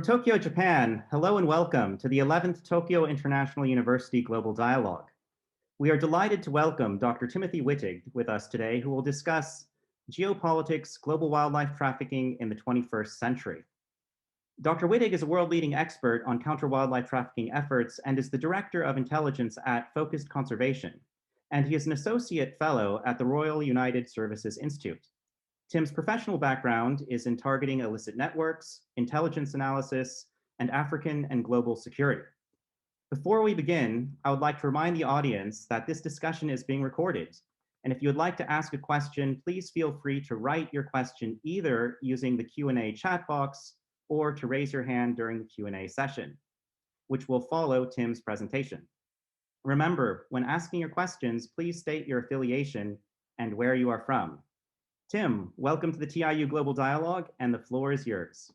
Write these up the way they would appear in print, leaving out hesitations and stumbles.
From Tokyo, Japan, hello and welcome to the 11th Tokyo International University Global Dialogue. We are delighted to welcome Dr. Timothy Wittig with us today, who will discuss geopolitics, global wildlife trafficking in the 21st century. Dr. Wittig is a world-leading expert on counter-wildlife trafficking efforts and is the Director of Intelligence at Focused Conservation, and he is an Associate Fellow at the Royal United Services Institute. Tim's professional background is in targeting illicit networks, intelligence analysis, and African and global security. Before we begin, I would like to remind the audience that this discussion is being recorded, and if you would like to ask a question, please feel free to write your question either using the Q&A chat box or to raise your hand during the Q&A session, which will follow Tim's presentation. Remember, when asking your questions, please state your affiliation and where you are from. Tim, welcome to the TIU Global Dialogue, and the floor is yours.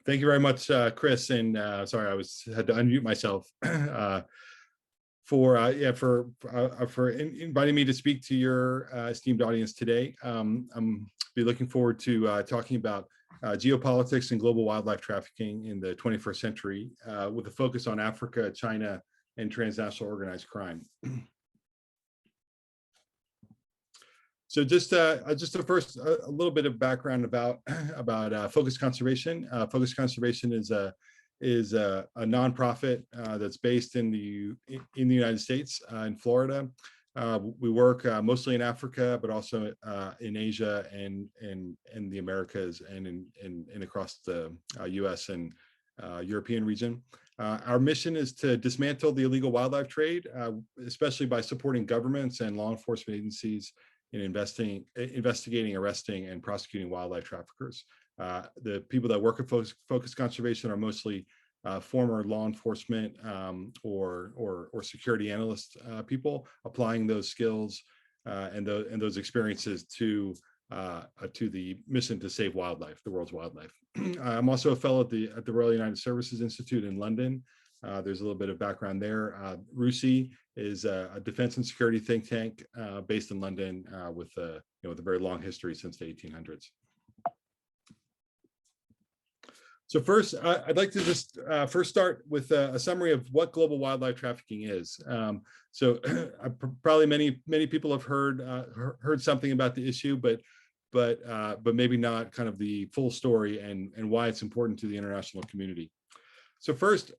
Thank you very much, Chris. And sorry, I had to unmute myself for inviting me to speak to your esteemed audience today. I'm be looking forward to talking about geopolitics and global wildlife trafficking in the 21st century, with a focus on Africa, China, and transnational organized crime. So just first a little bit of background about Focused Conservation. Focused Conservation is a nonprofit that's based in the United States, in Florida. We work mostly in Africa, but also in Asia and the Americas and across the US and European region. Our mission is to dismantle the illegal wildlife trade, especially by supporting governments and law enforcement agencies in investigating, arresting, and prosecuting wildlife traffickers. The people that work at Focused Conservation are mostly former law enforcement or security analyst people applying those skills and those experiences to the mission to save wildlife, the world's wildlife. I'm also a fellow at the Royal United Services Institute in London. There's a little bit of background there. RUSI is a defense and security think tank based in London with a very long history since the 1800s. So first, I'd like to just first start with a summary of what global wildlife trafficking is. So probably many people have heard something about the issue, but maybe not kind of the full story and why it's important to the international community. So first,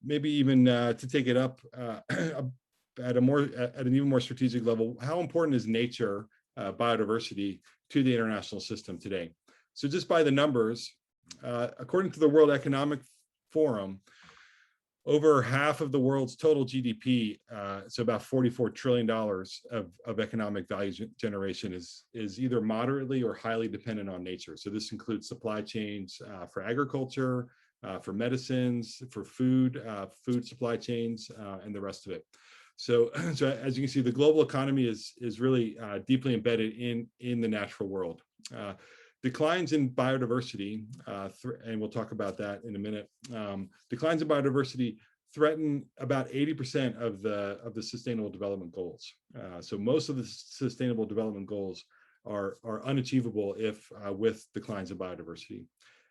maybe even to take it up at an even more strategic level, how important is nature, biodiversity to the international system today? So just by the numbers, according to the World Economic Forum, over half of the world's total GDP, so about $44 trillion of economic value generation is either moderately or highly dependent on nature. So this includes supply chains for agriculture, for medicines, for food supply chains, and the rest of it. So as you can see, the global economy is really deeply embedded in the natural world. Declines in biodiversity, and we'll talk about that in a minute. Declines in biodiversity threaten about 80% of the Sustainable Development Goals. So most of the Sustainable Development Goals are unachievable if with declines in biodiversity.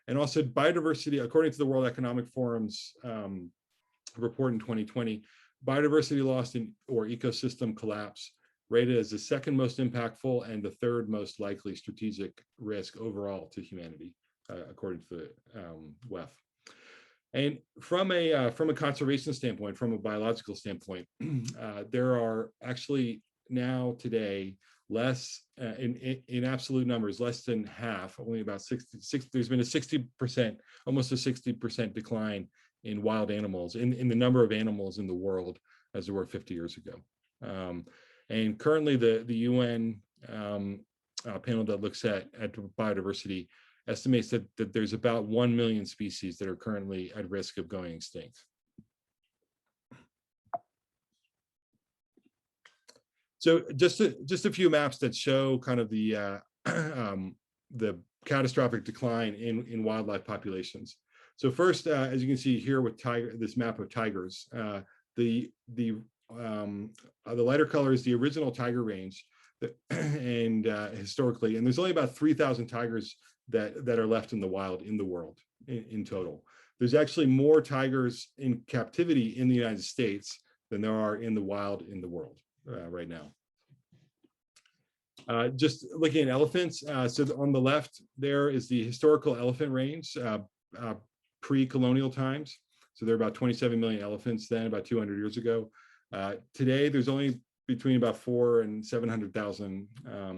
And also biodiversity, according to the World Economic Forum's report in 2020, biodiversity loss or ecosystem collapse rated as the second most impactful and the third most likely strategic risk overall to humanity, according to the WEF. And from a conservation standpoint, from a biological standpoint, there are actually now today less in absolute numbers, less than half, only about 60. There's been a 60%, almost a 60% decline in wild animals, in the number of animals in the world as there were 50 years ago. And currently the UN panel that looks at biodiversity estimates that there's about 1 million species that are currently at risk of going extinct. So just a few maps that show kind of the catastrophic decline in wildlife populations. So first, as you can see here with this map of tigers, the the lighter color is the original tiger range, and historically, and there's only about 3,000 tigers that are left in the wild in the world in total. There's actually more tigers in captivity in the United States than there are in the wild in the world right now. Just looking at elephants, so on the left there is the historical elephant range, pre-colonial times. So there are about 27 million elephants then, about 200 years ago. Today, there's only between about 400,000 and 700,000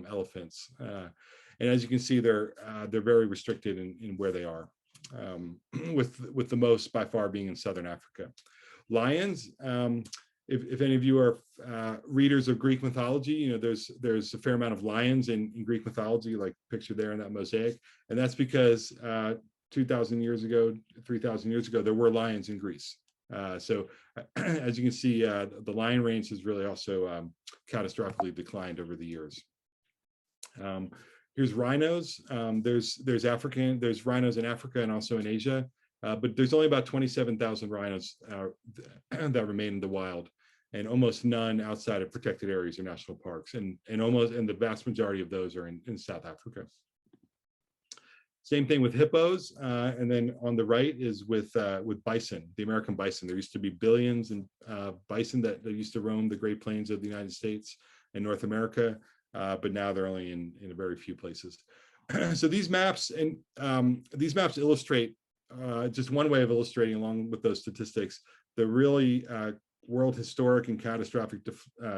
elephants. And as you can see, they're very restricted in where they are, with the most by far being in Southern Africa. Lions, if any of you are readers of Greek mythology, you know, there's a fair amount of lions in Greek mythology, like pictured there in that mosaic. And that's because 2,000 years ago, 3,000 years ago, there were lions in Greece. So as you can see, the lion range has really also catastrophically declined over the years. Here's rhinos. There's rhinos in Africa and also in Asia, but there's only about 27,000 rhinos that remain in the wild, and almost none outside of protected areas or national parks, and the vast majority of those are in South Africa. Same thing with hippos, and then on the right is with bison, the American bison. There used to be billions in bison that used to roam the Great Plains of the United States and North America, but now they're only in a very few places. So these maps illustrate just one way of illustrating, along with those statistics, the really world historic and catastrophic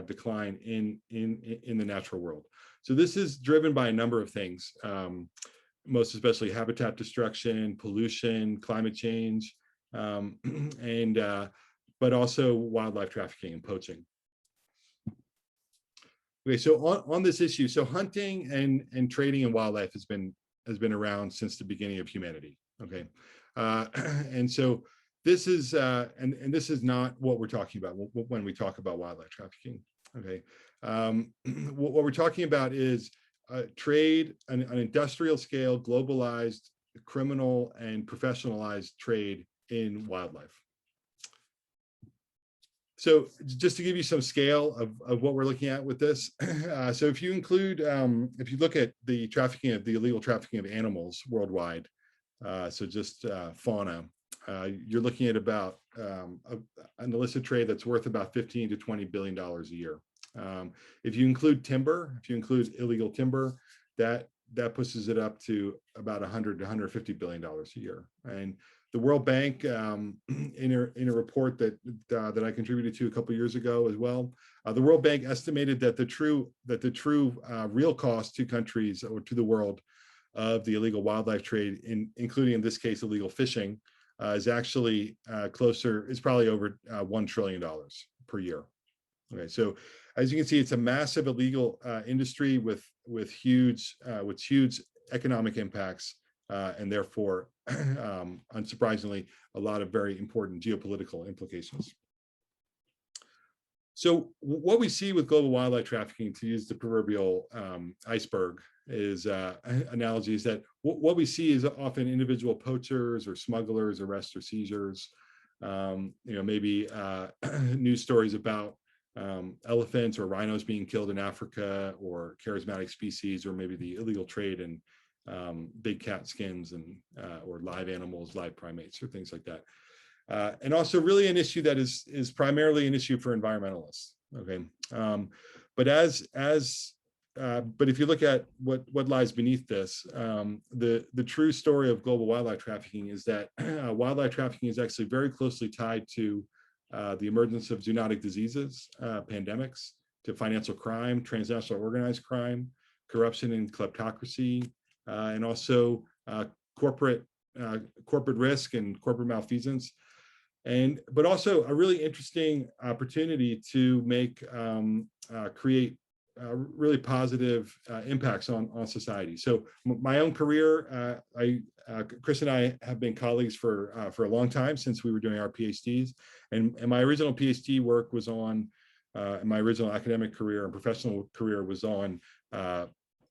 decline in the natural world. So this is driven by a number of things. Most especially habitat destruction, pollution, climate change, but also wildlife trafficking and poaching. Okay, so on this issue, so hunting and trading in wildlife has been around since the beginning of humanity. Okay, and so this is and this is not what we're talking about when we talk about wildlife trafficking. Okay, what we're talking about is trade, an industrial scale, globalized, criminal, and professionalized trade in wildlife. So just to give you some scale of what we're looking at with this, so if you include, if you look at the illegal trafficking of animals worldwide, so just fauna, you're looking at about an illicit trade that's worth about $15 to $20 billion a year. If you include timber, if you include illegal timber, that pushes it up to about $100 to $150 billion a year. And the World Bank, in a report that I contributed to a couple of years ago as well, the World Bank estimated that the true real cost to countries or to the world of the illegal wildlife trade, including in this case illegal fishing, is actually probably over $1 trillion per year. Okay, so as you can see, it's a massive illegal industry with huge economic impacts, and therefore, unsurprisingly, a lot of very important geopolitical implications. So what we see with global wildlife trafficking, to use the proverbial iceberg, is analogies that what we see is often individual poachers or smugglers, arrests or seizures. Maybe news stories about elephants or rhinos being killed in Africa, or charismatic species, or maybe the illegal trade in big cat skins and or live animals, live primates, or things like that. And also really an issue that is primarily an issue for environmentalists. Okay, but if you look at what lies beneath this, the true story of global wildlife trafficking is that wildlife trafficking is actually very closely tied to the emergence of zoonotic diseases, pandemics, to financial crime, transnational organized crime, corruption and kleptocracy, and also corporate risk and corporate malfeasance, but also a really interesting opportunity to create really positive impacts on society. So my own career, Chris and I have been colleagues for a long time, since we were doing our PhDs, and my original PhD work was on, my original academic career and professional career was on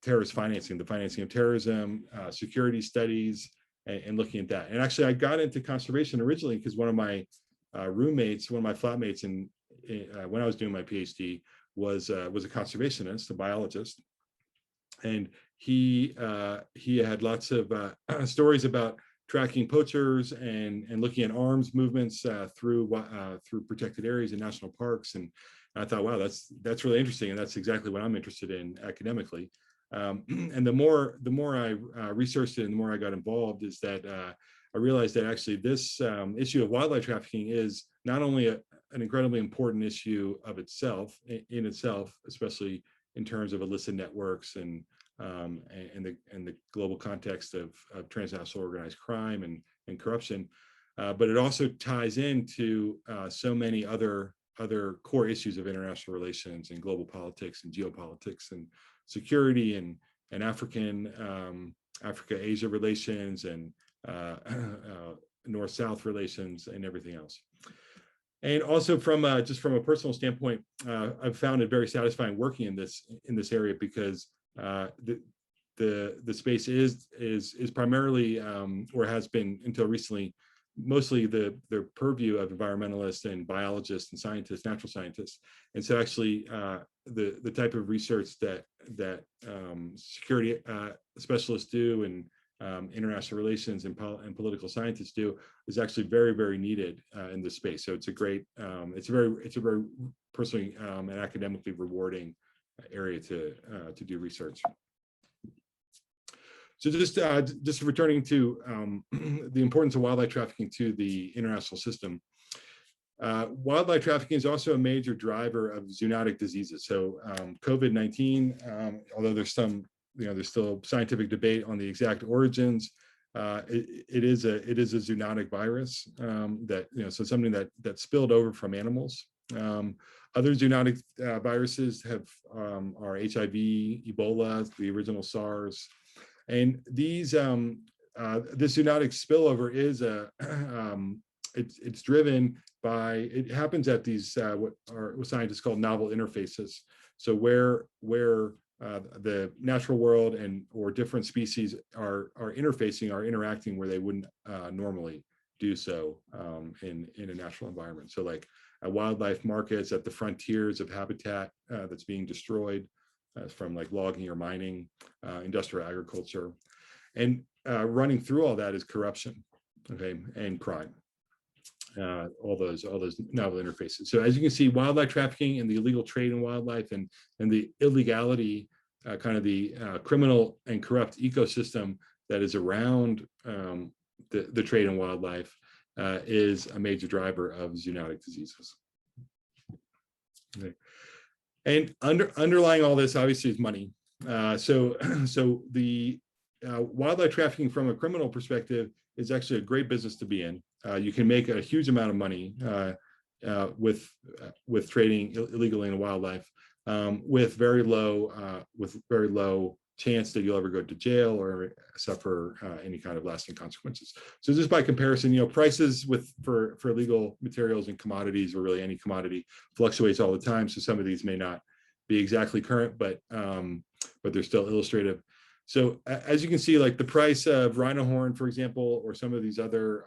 terrorist financing, the financing of terrorism, security studies, and looking at that. And actually, I got into conservation originally because one of my roommates, one of my flatmates when I was doing my PhD was a conservationist, a biologist, and he had lots of stories about tracking poachers and looking at arms movements through protected areas in national parks. And I thought, wow, that's really interesting, and that's exactly what I'm interested in academically. And the more I researched it and the more I got involved, is that I realized that actually this issue of wildlife trafficking is not only an incredibly important issue of itself, in itself, especially in terms of illicit networks and the global context of transnational organized crime and corruption, but it also ties into so many other core issues of international relations and global politics and geopolitics and security and Africa-Asia relations and North-South relations and everything else. And also just from a personal standpoint, I've found it very satisfying working in this area, because the space is primarily or has been until recently mostly the purview of environmentalists and biologists and scientists, natural scientists. And so actually the type of research that security specialists do and international relations and political scientists do is actually very, very needed in this space. So it's a great, it's a very personally and academically rewarding area to do research. So just returning to the importance of wildlife trafficking to the international system. Wildlife trafficking is also a major driver of zoonotic diseases. So COVID-19, although there's still scientific debate on the exact origins, it is a zoonotic virus so something that spilled over from animals. Other zoonotic viruses are HIV, Ebola, the original SARS. And these this zoonotic spillover is it's driven by, it happens at these what scientists call novel interfaces. So where the natural world or different species are interacting where they wouldn't normally do so in a natural environment. So like wildlife markets at the frontiers of habitat that's being destroyed from like logging or mining, industrial agriculture, and running through all that is corruption, okay, and crime. All those novel interfaces. So as you can see, wildlife trafficking and the illegal trade in wildlife and the illegality, kind of the criminal and corrupt ecosystem that is around the trade in wildlife is a major driver of zoonotic diseases. Okay. And underlying all this, obviously, is money. So the wildlife trafficking from a criminal perspective is actually a great business to be in. You can make a huge amount of money with trading illegally in wildlife, with very low chance that you'll ever go to jail or suffer any kind of lasting consequences. So just by comparison, prices for illegal materials and commodities, or really any commodity, fluctuates all the time. So some of these may not be exactly current, but they're still illustrative. So as you can see, like the price of rhino horn, for example, or some of these other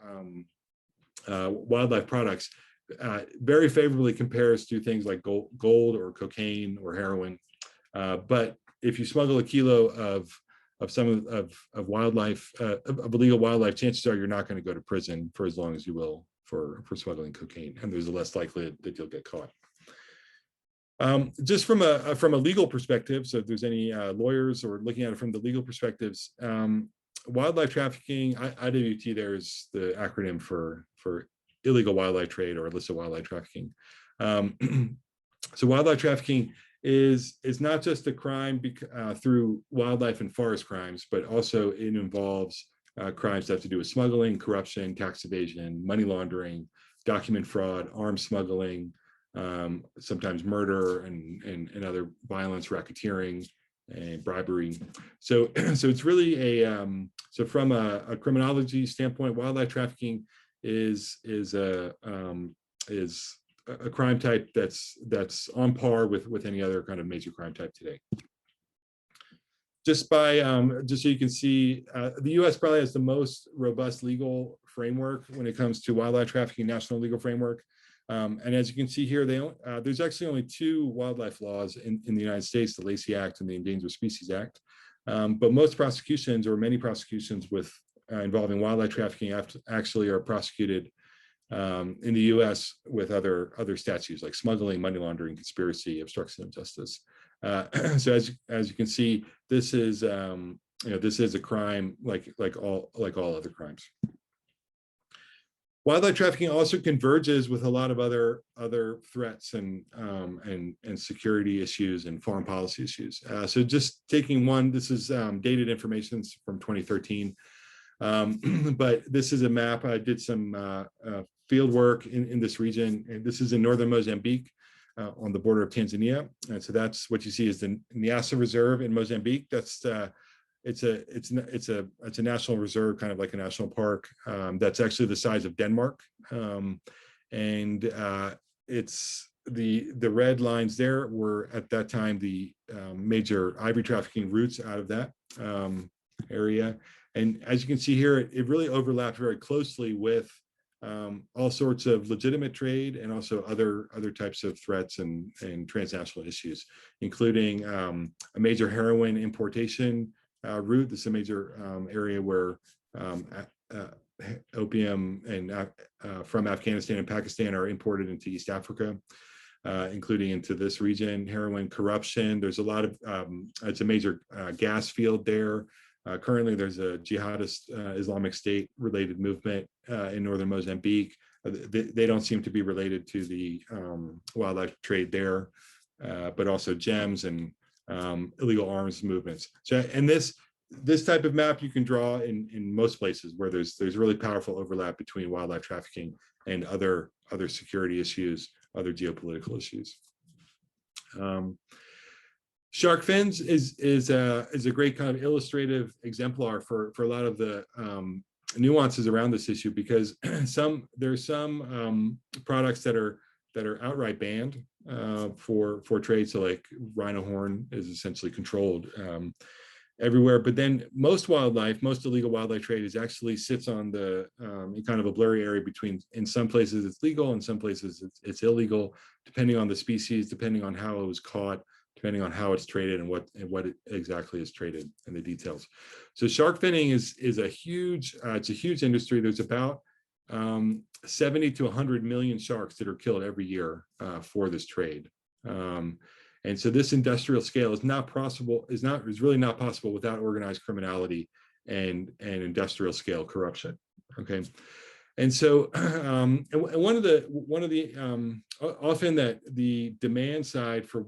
wildlife products very favorably compares to things like gold or cocaine or heroin. But if you smuggle a kilo of wildlife, of illegal wildlife, chances are you're not going to go to prison for as long as you will for smuggling cocaine, and there's a less likelihood that you'll get caught. Just from a legal perspective, so if there's any lawyers or looking at it from the legal perspectives, wildlife trafficking, IWT there is the acronym for illegal wildlife trade or illicit wildlife trafficking. So wildlife trafficking is not just a crime through wildlife and forest crimes, but also it involves crimes that have to do with smuggling, corruption, tax evasion, money laundering, document fraud, arms smuggling, sometimes murder and other violence, racketeering, and bribery. So it's really so from a criminology standpoint, wildlife trafficking is a crime type that's on par with any other kind of major crime type today. Just so you can see, the U.S. probably has the most robust legal framework when it comes to wildlife trafficking, national legal framework. And as you can see here, there's actually only 2 wildlife laws in the United States, the Lacey Act and the Endangered Species Act. But most prosecutions, or many prosecutions with involving wildlife trafficking, actually are prosecuted in the U.S. with other statutes like smuggling, money laundering, conspiracy, obstruction of justice. So as you can see, this is this is a crime like all other crimes. Wildlife trafficking also converges with a lot of other threats and security issues and foreign policy issues. So just taking one, this is dated information from 2013, but this is a map. I did some field work in this region, and this is in northern Mozambique, on the border of Tanzania. And so that's what you see is the Niassa Reserve in Mozambique. That's it's a national reserve, kind of like a national park. That's actually the size of Denmark, and it's the red lines there were at that time the major ivory trafficking routes out of that area. And as you can see here, it really overlapped very closely with all sorts of legitimate trade and also other types of threats and transnational issues, including a major heroin importation route. This is a major area where opium and from Afghanistan and Pakistan are imported into East Africa, including into this region. Heroin, corruption. There's a lot of it's a major gas field there. Currently, there's a jihadist Islamic State related movement in northern Mozambique. They don't seem to be related to the wildlife trade there, but also gems and illegal arms movements. So, and this type of map you can draw in most places where there's really powerful overlap between wildlife trafficking and other security issues, other geopolitical issues. Shark fins is a great kind of illustrative exemplar for a lot of the nuances around this issue, because there's some products that are outright banned for trade. So like rhino horn is essentially controlled everywhere, but then most illegal wildlife trade actually sits on the in kind of a blurry area between, in some places it's legal, in some places it's illegal, depending on the species, depending on how it was caught, depending on how it's traded and what it exactly is traded and the details. So shark finning is a huge it's a huge industry. There's about 70 to 100 million sharks that are killed every year for this trade. And so this industrial scale is really not possible without organized criminality and industrial scale corruption. Okay. And so, and one of the often that the demand side for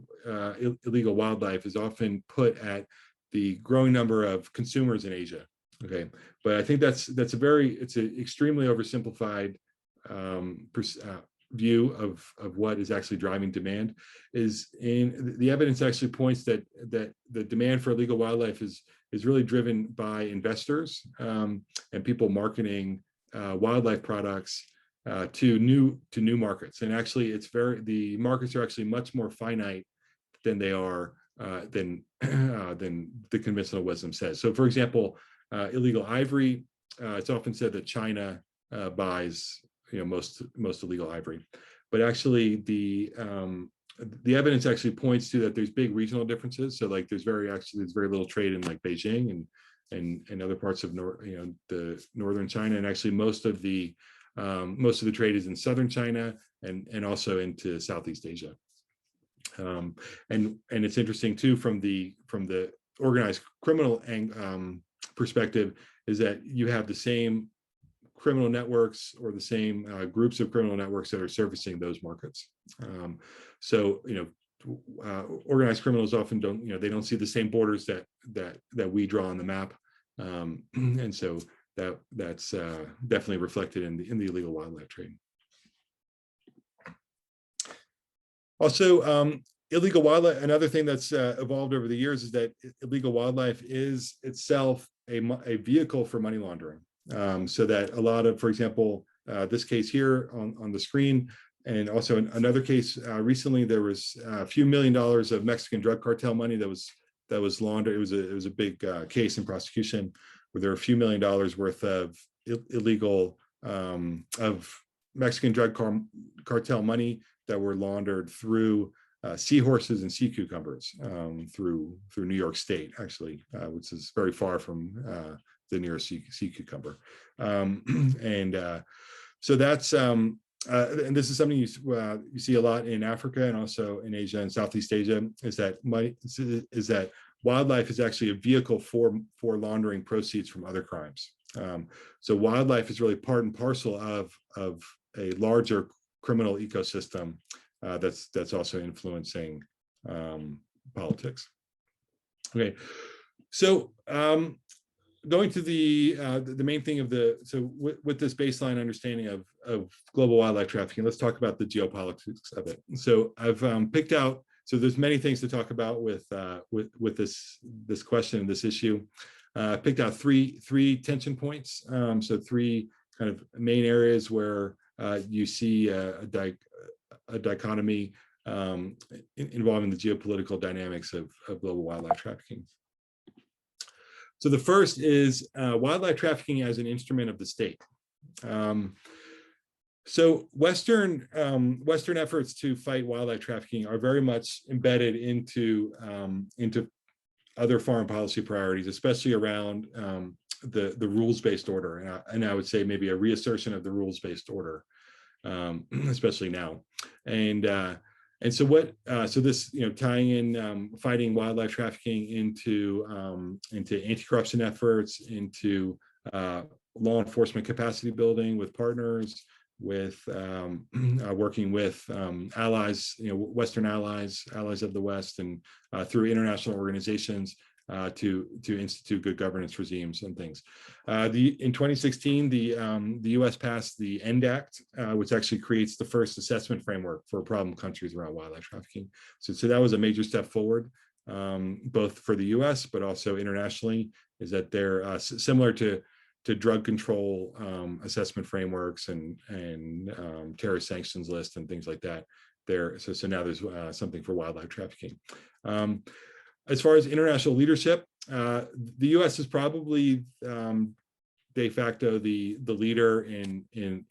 illegal wildlife is often put at the growing number of consumers in Asia. Okay, but I think it's an extremely oversimplified view of what is actually driving demand. The evidence actually points that the demand for illegal wildlife is really driven by investors and people marketing wildlife products to new markets. And actually, the markets are actually much more finite than they are than the conventional wisdom says. So, for example, illegal ivory. It's often said that China buys most illegal ivory, but actually the evidence actually points to that there's big regional differences. So like there's very little trade in like Beijing and other parts of the northern China, and actually most of the trade is in southern China and also into Southeast Asia. And it's interesting too from the organized criminal perspective is that you have the same criminal networks or the same groups of criminal networks that are servicing those markets. So organized criminals often don't see the same borders that we draw on the map, and so that's definitely reflected in the illegal wildlife trade. Also, illegal wildlife. Another thing that's evolved over the years is that illegal wildlife is itself a vehicle for money laundering. So that a lot of, for example, this case here on the screen, and also another case recently, there was a few $1 million of Mexican drug cartel money that was laundered. It was a big case in prosecution where there were a few $1 million worth of illegal Mexican drug cartel money that were laundered through seahorses and sea cucumbers through New York State, actually, which is very far from the nearest sea cucumber. So that's and this is something you see a lot in Africa and also in Asia and Southeast Asia, is that wildlife is actually a vehicle for laundering proceeds from other crimes. So wildlife is really part and parcel of a larger criminal ecosystem that's also influencing politics. Okay, so going to the main thing of with this baseline understanding of global wildlife trafficking, let's talk about the geopolitics of it. So I've picked out, so there's many things to talk about with this question, this issue. I picked out three tension points. So three kind of main areas where you see a dichotomy involving the geopolitical dynamics of global wildlife trafficking. So the first is wildlife trafficking as an instrument of the state. So Western efforts to fight wildlife trafficking are very much embedded into other foreign policy priorities, especially around the rules-based order, and I would say maybe a reassertion of the rules-based order, especially now. And so this, tying in fighting wildlife trafficking into anti-corruption efforts, into law enforcement capacity building with partners, with working with allies, Western allies of the West, and through international organizations to institute good governance regimes and things. In 2016, the U.S. passed the END Act, which actually creates the first assessment framework for problem countries around wildlife trafficking. So that was a major step forward, both for the U.S. but also internationally. Is that they're similar to drug control assessment frameworks and terrorist sanctions list and things like that. So now there's something for wildlife trafficking. As far as international leadership, the U.S. is probably de facto the leader in the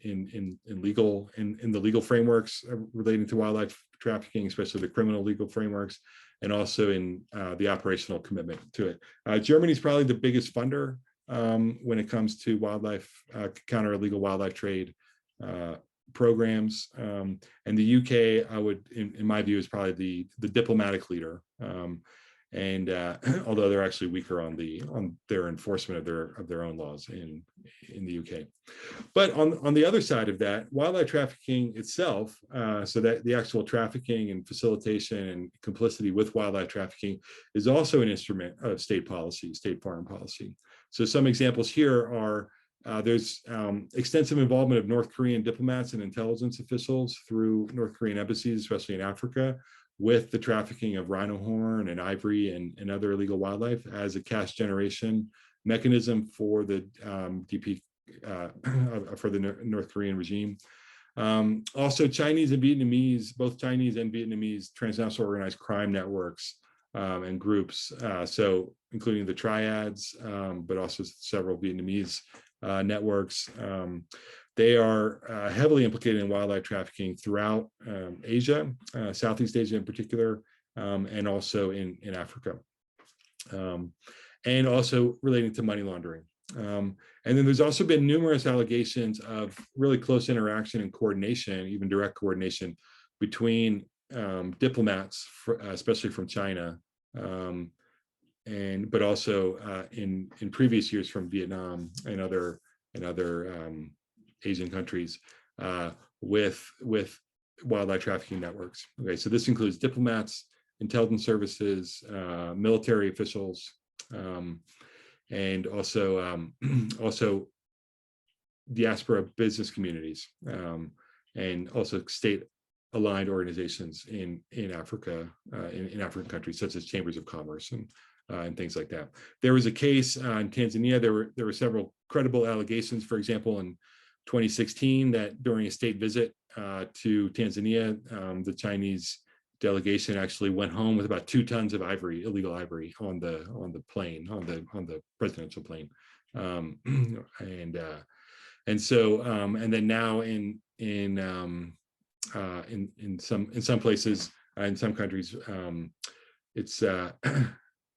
legal frameworks relating to wildlife trafficking, especially the criminal legal frameworks, and also in the operational commitment to it. Germany is probably the biggest funder when it comes to wildlife counter illegal wildlife trade programs, and the UK, I would, in my view, is probably the diplomatic leader. And although they're actually weaker on their enforcement of their own laws in the UK. But on the other side of that, wildlife trafficking itself, so that the actual trafficking and facilitation and complicity with wildlife trafficking is also an instrument of state policy, state foreign policy. So some examples here are there's extensive involvement of North Korean diplomats and intelligence officials through North Korean embassies, especially in Africa, with the trafficking of rhino horn and ivory and other illegal wildlife as a cash generation mechanism for the for the North Korean regime. Also, Chinese and Vietnamese, both Chinese and Vietnamese transnational organized crime networks and groups, so including the triads, but also several Vietnamese networks. They are heavily implicated in wildlife trafficking throughout Asia, Southeast Asia in particular, and also in Africa, and also relating to money laundering. And then there's also been numerous allegations of really close interaction and coordination, even direct coordination, between diplomats, especially from China, but also in previous years from Vietnam and other Asian countries with wildlife trafficking networks. Okay, so this includes diplomats, intelligence services, military officials, and also diaspora business communities, and also state-aligned organizations in Africa, in African countries, such as chambers of commerce and things like that. There was a case in Tanzania. There were several credible allegations. For example, in 2016, that during a state visit to Tanzania, the Chinese delegation actually went home with about 2 tons of ivory, illegal ivory, on the plane, on the presidential plane, and then now in some places, in some countries, it's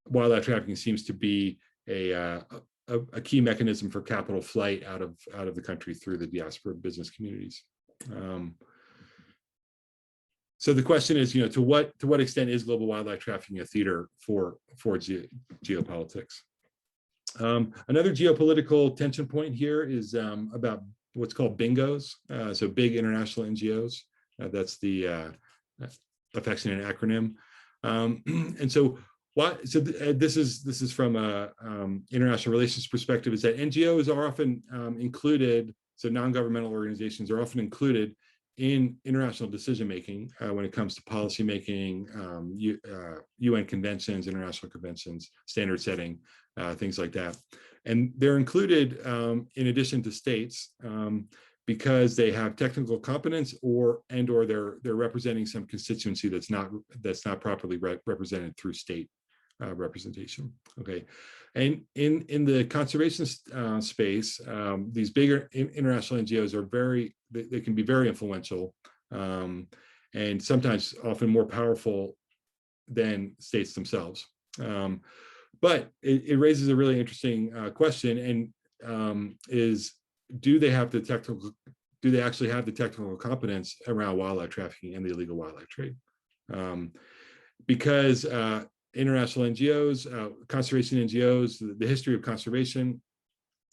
wildlife trafficking seems to be a key mechanism for capital flight out of the country through the diaspora business communities. So the question is, to what extent is global wildlife trafficking a theater for geopolitics? Another geopolitical tension point here is about what's called bingos, so big international NGOs. That's the affectionate acronym. And so this is from a international relations perspective, is that NGOs are often included, so non-governmental organizations are often included in international decision-making when it comes to policy making, UN conventions, international conventions, standard setting, things like that. And they're included in addition to states because they have technical competence or they're representing some constituency that's not properly represented through state representation. Okay, and in the conservation space, these bigger international NGOs are they can be very influential and sometimes often more powerful than states themselves. But it raises a really interesting question, and do they actually have the technical competence around wildlife trafficking and the illegal wildlife trade? Because international NGOs, conservation NGOs, the history of conservation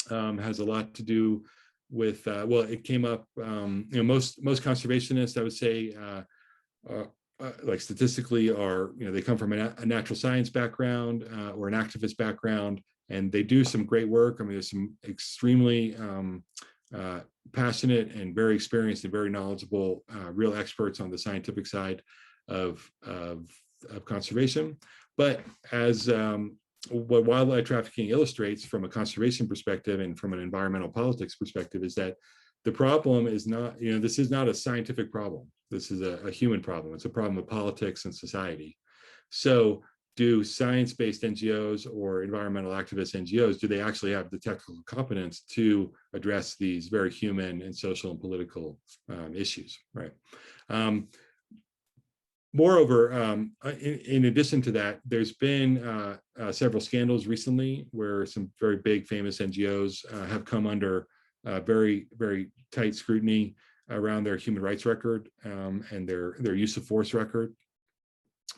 has a lot to do with, well, it came up, most conservationists, I would say, like statistically they come from a natural science background or an activist background, and they do some great work. I mean, there's some extremely passionate and very experienced and very knowledgeable real experts on the scientific side of conservation. But as what wildlife trafficking illustrates from a conservation perspective and from an environmental politics perspective is that the problem is not, this is not a scientific problem. This is a human problem. It's a problem of politics and society. So do science-based NGOs or environmental activist NGOs, do they actually have the technical competence to address these very human and social and political issues, right? Moreover, in addition to that, there's been several scandals recently where some very big famous NGOs have come under very, very tight scrutiny around their human rights record and their use of force record,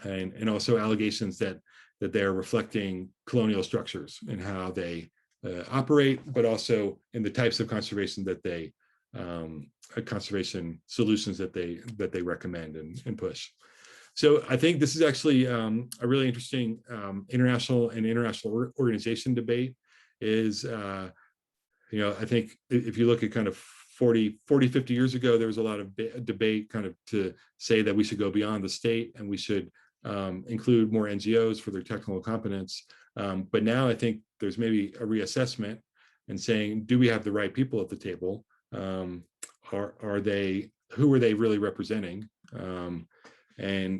and also allegations that they're reflecting colonial structures and how they operate, but also in the types of conservation that they conservation solutions that they recommend and push. So I think this is actually a really interesting international organization debate. Is I think if you look at kind of 40, 50 years ago, there was a lot of debate kind of to say that we should go beyond the state and we should include more NGOs for their technical competence. But now I think there's maybe a reassessment and saying, do we have the right people at the table? Who are they really representing? And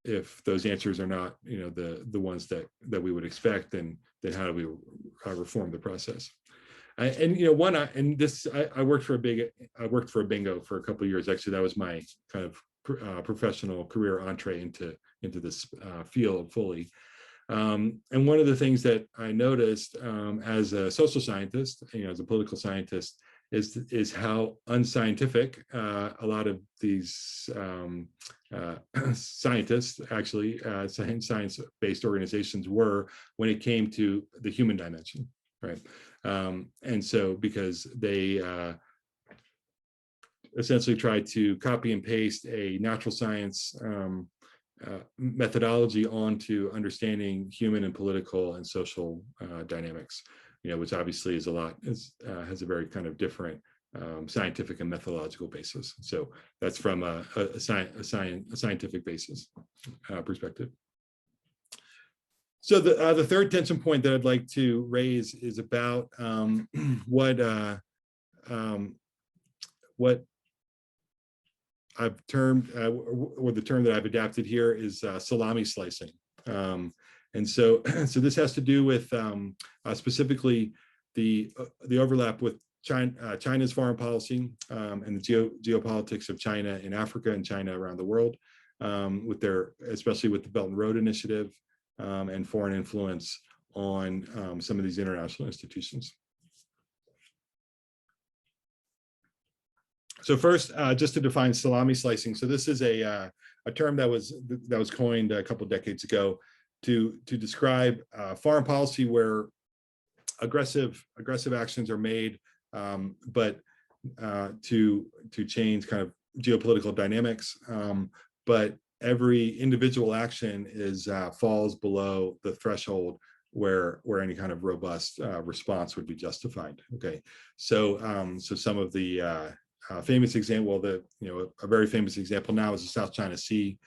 if those answers are not, the ones that we would expect, then how do we reform the process? I worked for a bingo for a couple of years. Actually, that was my kind of professional career entree into this field fully. And one of the things that I noticed as a social scientist, as a political scientist, is how unscientific a lot of these scientists, actually, science-based organizations were when it came to the human dimension, right? And so because they essentially tried to copy and paste a natural science methodology onto understanding human and political and social dynamics, which obviously is has a very kind of different scientific and methodological basis. So that's from a scientific basis perspective. So the third tension point that I'd like to raise is about what I've termed, or the term that I've adapted here is salami slicing. And so this has to do with specifically the overlap with China's foreign policy and the geopolitics of China in Africa and China around the world, especially with the Belt and Road Initiative and foreign influence on some of these international institutions. So first, just to define salami slicing. So this is a term that was coined a couple of decades ago to describe foreign policy where aggressive actions are made, but to change kind of geopolitical dynamics. But every individual action falls below the threshold where any kind of robust response would be justified. Okay, so some of the famous example, a very famous example now is the South China Sea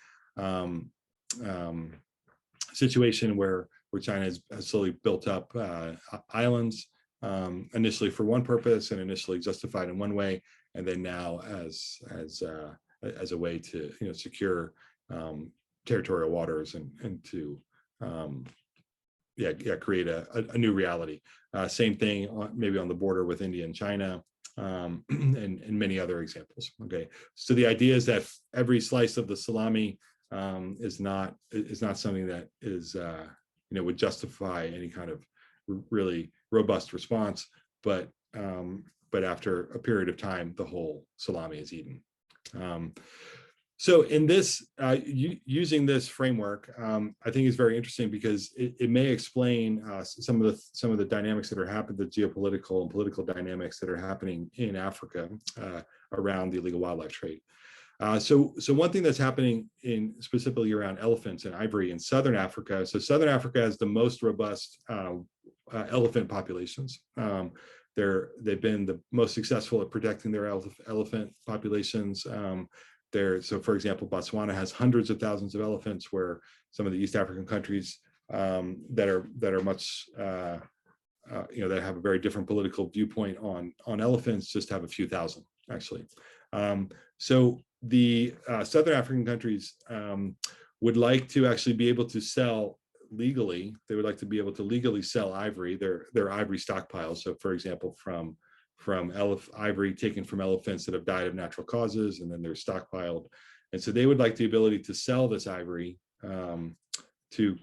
situation where China has slowly built up islands, initially for one purpose and initially justified in one way, and then now as a way to secure territorial waters and to create a new reality. Same thing maybe on the border with India and China, and many other examples. Okay, so the idea is that every slice of the salami is not something that is would justify any kind of really robust response, but after a period of time, the whole salami is eaten. So in this, using this framework, I think is very interesting because it may explain some of the dynamics that are happening, the geopolitical and political dynamics that are happening in Africa around the illegal wildlife trade. So one thing that's happening specifically around elephants and ivory in Southern Africa. So Southern Africa has the most robust elephant populations. They've been the most successful at protecting their elephant populations. So for example, Botswana has hundreds of thousands of elephants, where some of the East African countries that are much that have a very different political viewpoint on elephants just have a few thousand actually. So the Southern African countries would like to actually be able to sell legally. They would like to be able to legally sell ivory, their ivory stockpiles. So for example, from ivory taken from elephants that have died of natural causes, and then they're stockpiled. And so they would like the ability to sell this ivory to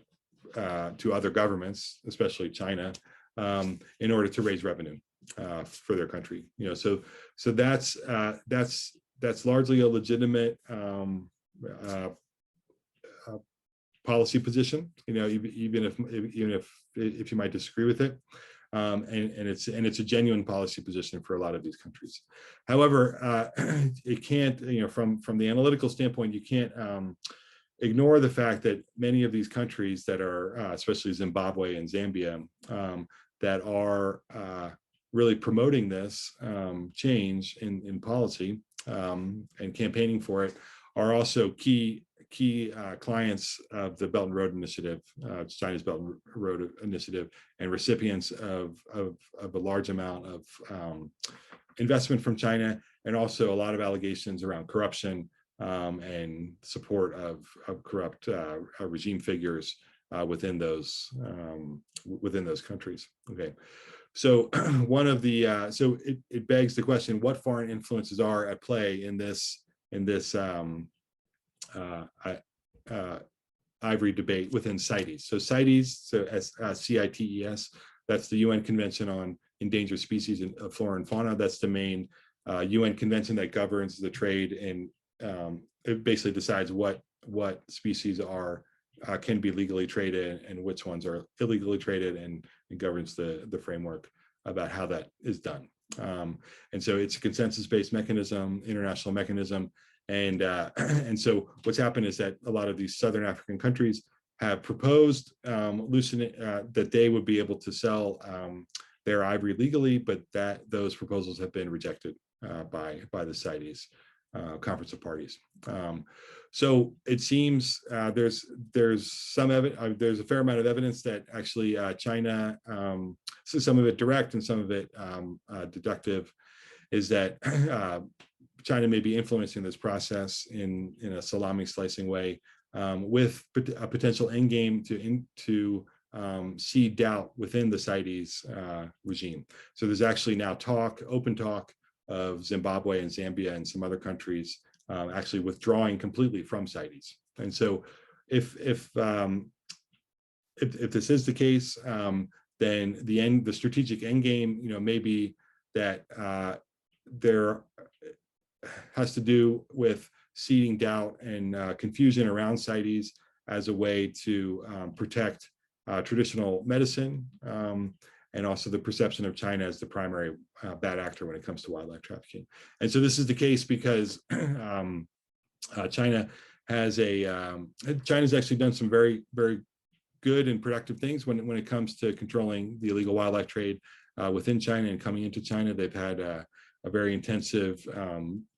other governments, especially China, in order to raise revenue for their country. So that's largely a legitimate policy position. Even if you might disagree with it. And it's a genuine policy position for a lot of these countries. However, it can't, from the analytical standpoint, you can't ignore the fact that many of these countries that are, especially Zimbabwe and Zambia, that are really promoting this change in policy and campaigning for it, are also key clients of the Belt and Road Initiative, China's Belt and Road Initiative, and recipients of a large amount of investment from China, and also a lot of allegations around corruption and support of corrupt regime figures within those countries. Okay, so one of the so it begs the question: what foreign influences are at play in this ivory debate within CITES? So CITES, CITES, that's the UN Convention on Endangered Species of Flora and Fauna. That's the main UN convention that governs the trade, and it basically decides what species can be legally traded and which ones are illegally traded, and governs the framework about how that is done. And so it's a consensus-based mechanism, international mechanism. And so what's happened is that a lot of these Southern African countries have proposed that they would be able to sell their ivory legally, but those proposals have been rejected by the CITES Conference of Parties. So it seems there's a fair amount of evidence that actually China, so some of it direct and some of it deductive, is that China may be influencing this process in a salami slicing way, with a potential end game to seed doubt within the CITES regime. So there's actually now open talk of Zimbabwe and Zambia and some other countries actually withdrawing completely from CITES. And so if this is the case, then the strategic end game, may be that there has to do with seeding doubt and confusion around CITES as a way to protect traditional medicine, and also the perception of China as the primary bad actor when it comes to wildlife trafficking. And so this is the case because China's actually done some very, very good and productive things when it comes to controlling the illegal wildlife trade within China and coming into China. They've had a very intensive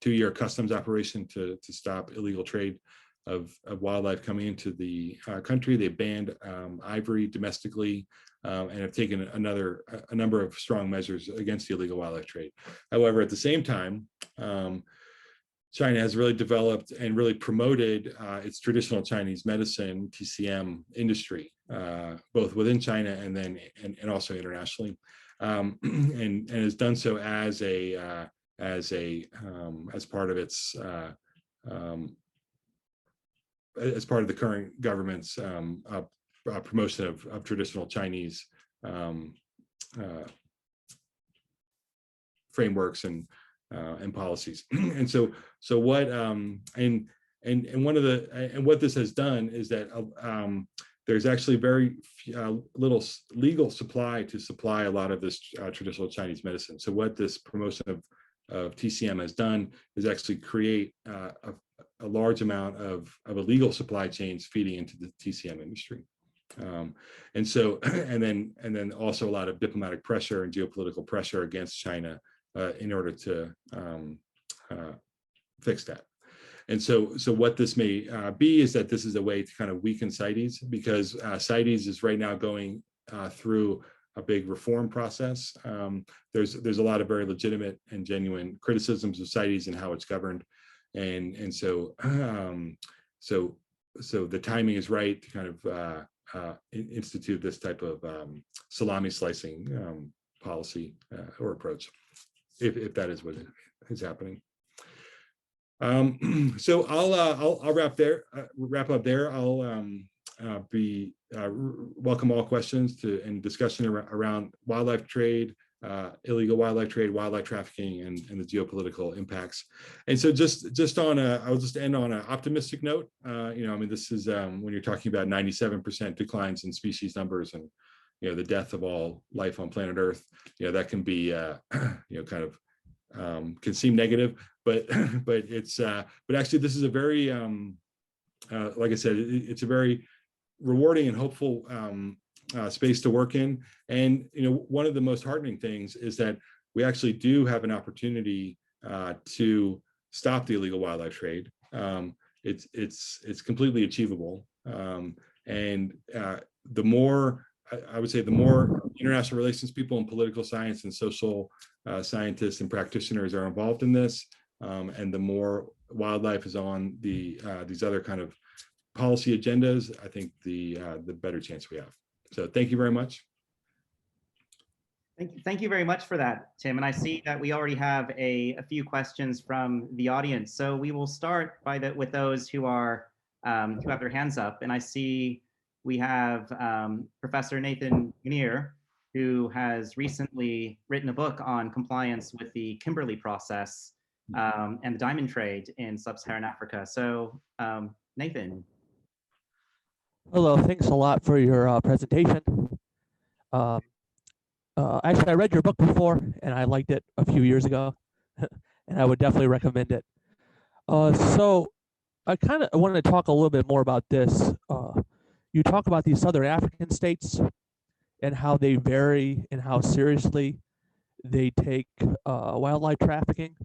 2-year customs operation to stop illegal trade of wildlife coming into the country. They banned ivory domestically and have taken a number of strong measures against the illegal wildlife trade. However, at the same time, China has really developed and really promoted its traditional Chinese medicine (TCM) industry, both within China and also internationally, and has done so as part of its as part of the current government's promotion of traditional Chinese frameworks and policies. And so what what this has done is that there's actually very little legal supply to supply a lot of this traditional Chinese medicine. So what this promotion of TCM has done is actually create a large amount of illegal supply chains feeding into the TCM industry. And then also a lot of diplomatic pressure and geopolitical pressure against China in order to fix that. And so what this may be is that this is a way to kind of weaken CITES, because CITES is right now going through a big reform process. There's a lot of very legitimate and genuine criticisms of CITES and how it's governed, and so the timing is right to kind of institute this type of salami slicing policy or approach, if that is what is happening. So I'll wrap up there. I'll welcome all questions and discussion around wildlife trade, illegal wildlife trade, wildlife trafficking, and the geopolitical impacts. And so I'll just end on an optimistic note. I mean, this is when you're talking about 97% declines in species numbers and the death of all life on planet Earth, that can be kind of can seem negative, but actually this is a very like I said, it's a very rewarding and hopeful space to work in. And one of the most heartening things is that we actually do have an opportunity to stop the illegal wildlife trade. It's completely achievable, and the more, I would say, the more international relations people and political science and social scientists and practitioners are involved in this, and the more wildlife is on these other kind of policy agendas, I think the better chance we have. So thank you very much. Thank you very much for that, Tim. And I see that we already have a few questions from the audience. So we will start with those who have their hands up. And I see we have Professor Nathan Munier, who has recently written a book on compliance with the Kimberley process and the diamond trade in sub-Saharan Africa. So Nathan. Hello, thanks a lot for your presentation. Actually, I read your book before, and I liked it a few years ago, and I would definitely recommend it. So I kind of wanted to talk a little bit more about this. You talk about these Southern African states and how they vary and how seriously they take wildlife trafficking.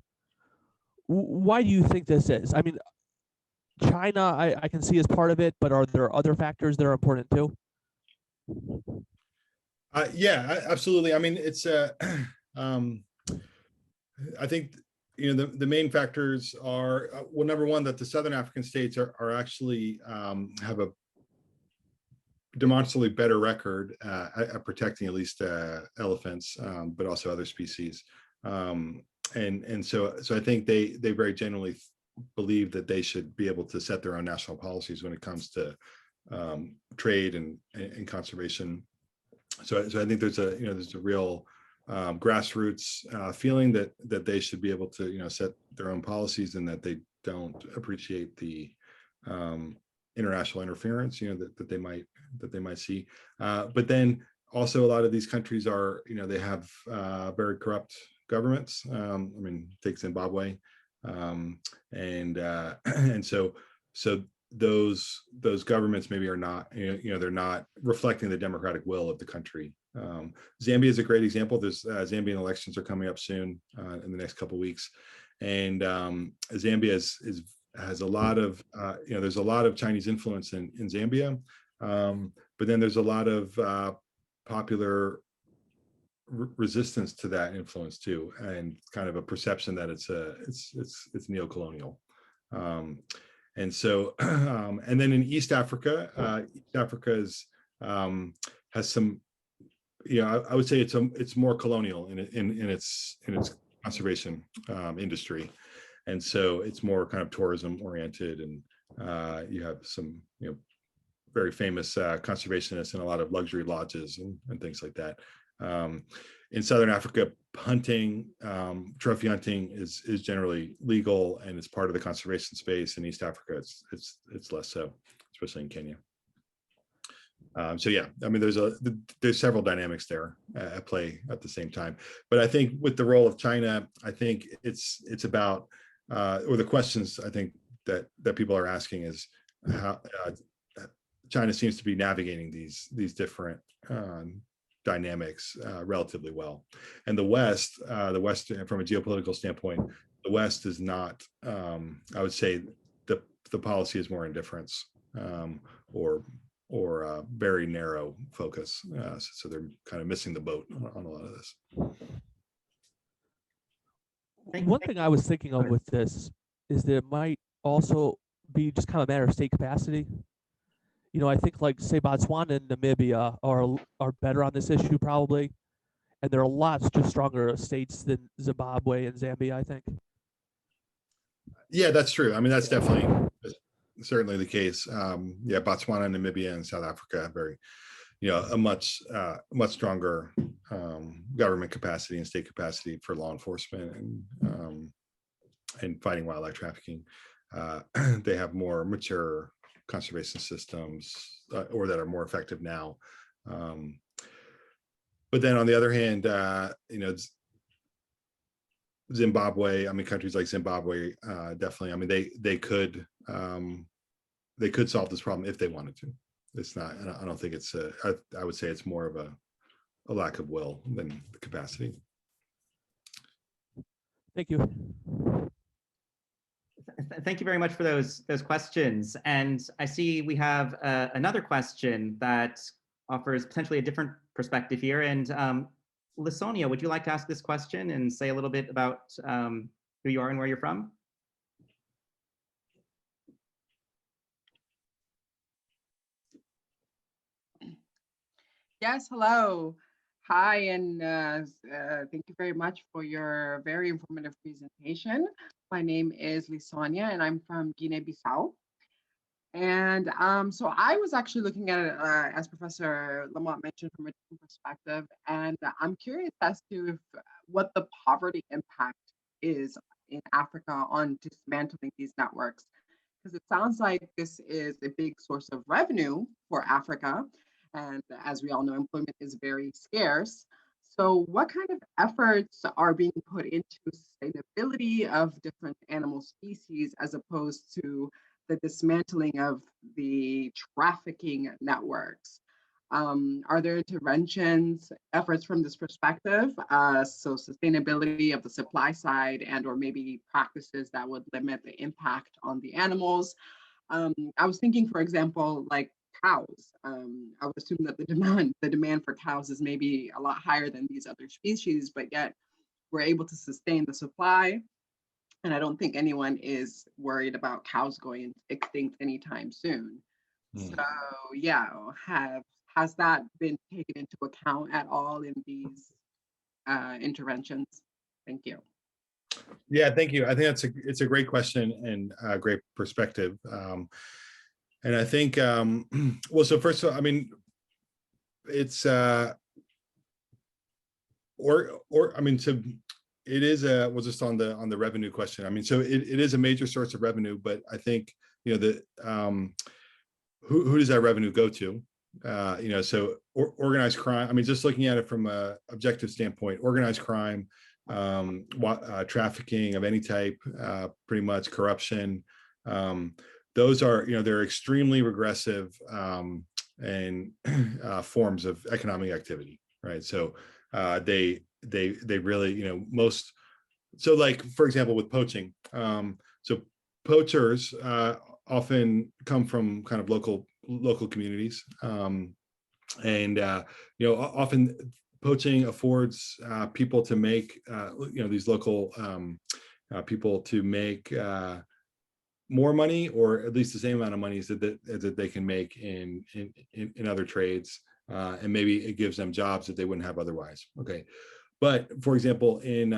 Why do you think this is? I mean, China, I can see as part of it, but are there other factors that are important too? Yeah, absolutely. I mean, it's I think the main factors are well, number one, that the Southern African states are actually have demonstrably better record at protecting at least elephants, but also other species. And so I think they very genuinely believe that they should be able to set their own national policies when it comes to trade and conservation. So I think there's a real grassroots feeling that they should be able to set their own policies, and that they don't appreciate the international interference that they might see. But then also a lot of these countries are they have very corrupt governments. I mean, take Zimbabwe, and so those governments maybe are not they're not reflecting the democratic will of the country. Zambia is a great example. There's Zambian elections are coming up soon in the next couple of weeks, and Zambia has a lot of there's a lot of Chinese influence in Zambia, but then there's a lot of popular resistance to that influence too, and kind of a perception that it's neo-colonial. And so, and then in East Africa, East Africa has some, I would say it's more colonial in its conservation industry, and so it's more kind of tourism oriented, and you have some very famous conservationists and a lot of luxury lodges and things like that. In Southern Africa, hunting, trophy hunting is generally legal, and it's part of the conservation space. In East Africa, it's less so, especially in Kenya. So yeah, I mean, there's several dynamics there at play at the same time. But I think with the role of China, I think it's about or the questions I think that people are asking is how China seems to be navigating these different dynamics relatively well, and the West, from a geopolitical standpoint, the West is not. I would say the policy is more indifference or very narrow focus. So they're kind of missing the boat on a lot of this. One thing I was thinking of with this is that it might also be just kind of a matter of state capacity. I think like say Botswana and Namibia are better on this issue probably, and there are lots just stronger states than Zimbabwe and Zambia, I think. Yeah, that's true. I mean, that's definitely certainly the case. Yeah, Botswana, Namibia, and South Africa have very, a much stronger government capacity and state capacity for law enforcement and fighting wildlife trafficking. They have more mature conservation systems, or that are more effective now. But then on the other hand, Zimbabwe, I mean, countries like Zimbabwe, definitely, I mean, they could solve this problem if they wanted to. It's not, I don't think it's I would say it's more of a lack of will than the capacity. Thank you. Thank you very much for those questions. And I see we have another question that offers potentially a different perspective here. And Lisonia, would you like to ask this question and say a little bit about who you are and where you're from? Yes, hello. Hi, and thank you very much for your very informative presentation. My name is Lisonia, and I'm from Guinea-Bissau. And so I was actually looking at it, as Professor Lamont mentioned, from a different perspective. And I'm curious as to what the poverty impact is in Africa on dismantling these networks. Because it sounds like this is a big source of revenue for Africa. And as we all know, employment is very scarce. So what kind of efforts are being put into sustainability of different animal species as opposed to the dismantling of the trafficking networks? Are there interventions, efforts from this perspective? So sustainability of the supply side and or maybe practices that would limit the impact on the animals. I was thinking, for example, like cows. I would assume that the demand for cows is maybe a lot higher than these other species, but yet we're able to sustain the supply. And I don't think anyone is worried about cows going extinct anytime soon. So yeah, has that been taken into account at all in these interventions? Thank you. Yeah, thank you. I think it's a great question and a great perspective. And I think, well, so first of all, I mean, it's, I mean, so it is well, just on the revenue question. I mean, so it is a major source of revenue, but I think, you know, who does that revenue go to? You know, so organized crime, I mean, just looking at it from a objective standpoint, organized crime, trafficking of any type, pretty much corruption. Those are, you know, they're extremely regressive and forms of economic activity, right? So they really, you know, most, so like, for example, with poaching, so poachers often come from kind of local communities, and you know, often poaching affords people to make you know, these local people to make more money, or at least the same amount of money that they can make in other trades, and maybe it gives them jobs that they wouldn't have otherwise. Okay, but for example, in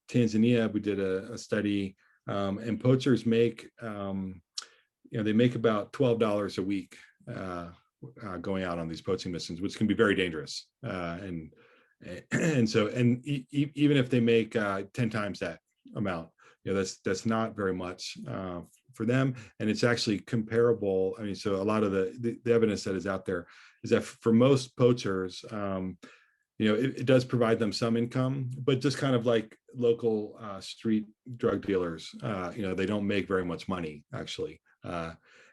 Tanzania, we did a study, and poachers make you know, they make about $12 a week going out on these poaching missions, which can be very dangerous. And so, and even if they make 10 times that amount, you know, that's not very much for them. And it's actually comparable. I mean, so a lot of the evidence that is out there is that for most poachers, you know, it does provide them some income, but just kind of like local street drug dealers, you know, they don't make very much money actually.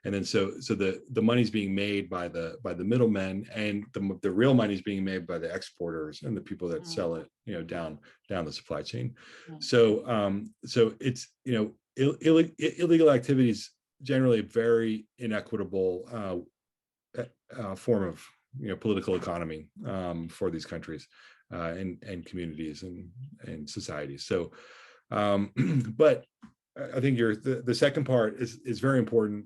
And then so the money's being made by the middlemen, and the real money's being made by the exporters and the people that sell it, you know, down the supply chain. So so it's, you know, illegal activities generally a very inequitable form of, you know, political economy for these countries and communities and societies. So but I think the second part is very important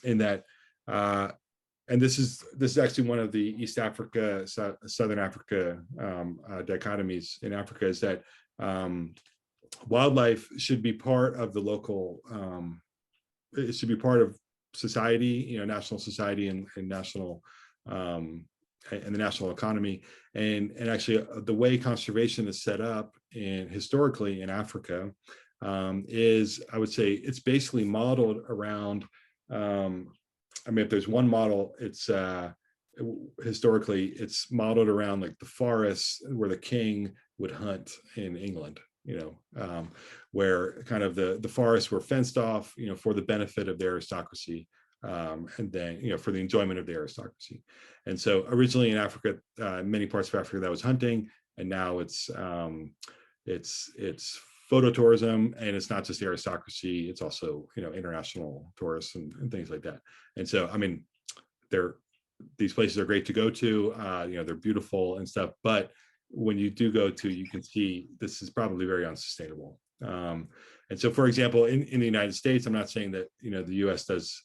in that, and this is actually one of the East Africa, Southern Africa dichotomies in Africa, is that wildlife should be part of the local, it should be part of society, you know, national society and national and the national economy. And actually the way conservation is set up historically in Africa, is, I would say, it's basically modeled around, I mean, if there's one model, it's historically it's modeled around like the forests where the king would hunt in England, you know, where kind of the forests were fenced off, you know, for the benefit of the aristocracy, and then, you know, for the enjoyment of the aristocracy. And so originally in Africa, many parts of Africa, that was hunting, and now it's phototourism, and it's not just the aristocracy, it's also, you know, international tourists and things like that. And so, I mean, these places are great to go to, you know, they're beautiful and stuff, but when you do go to, you can see this is probably very unsustainable. And so, for example, in the United States, I'm not saying that, you know, the US does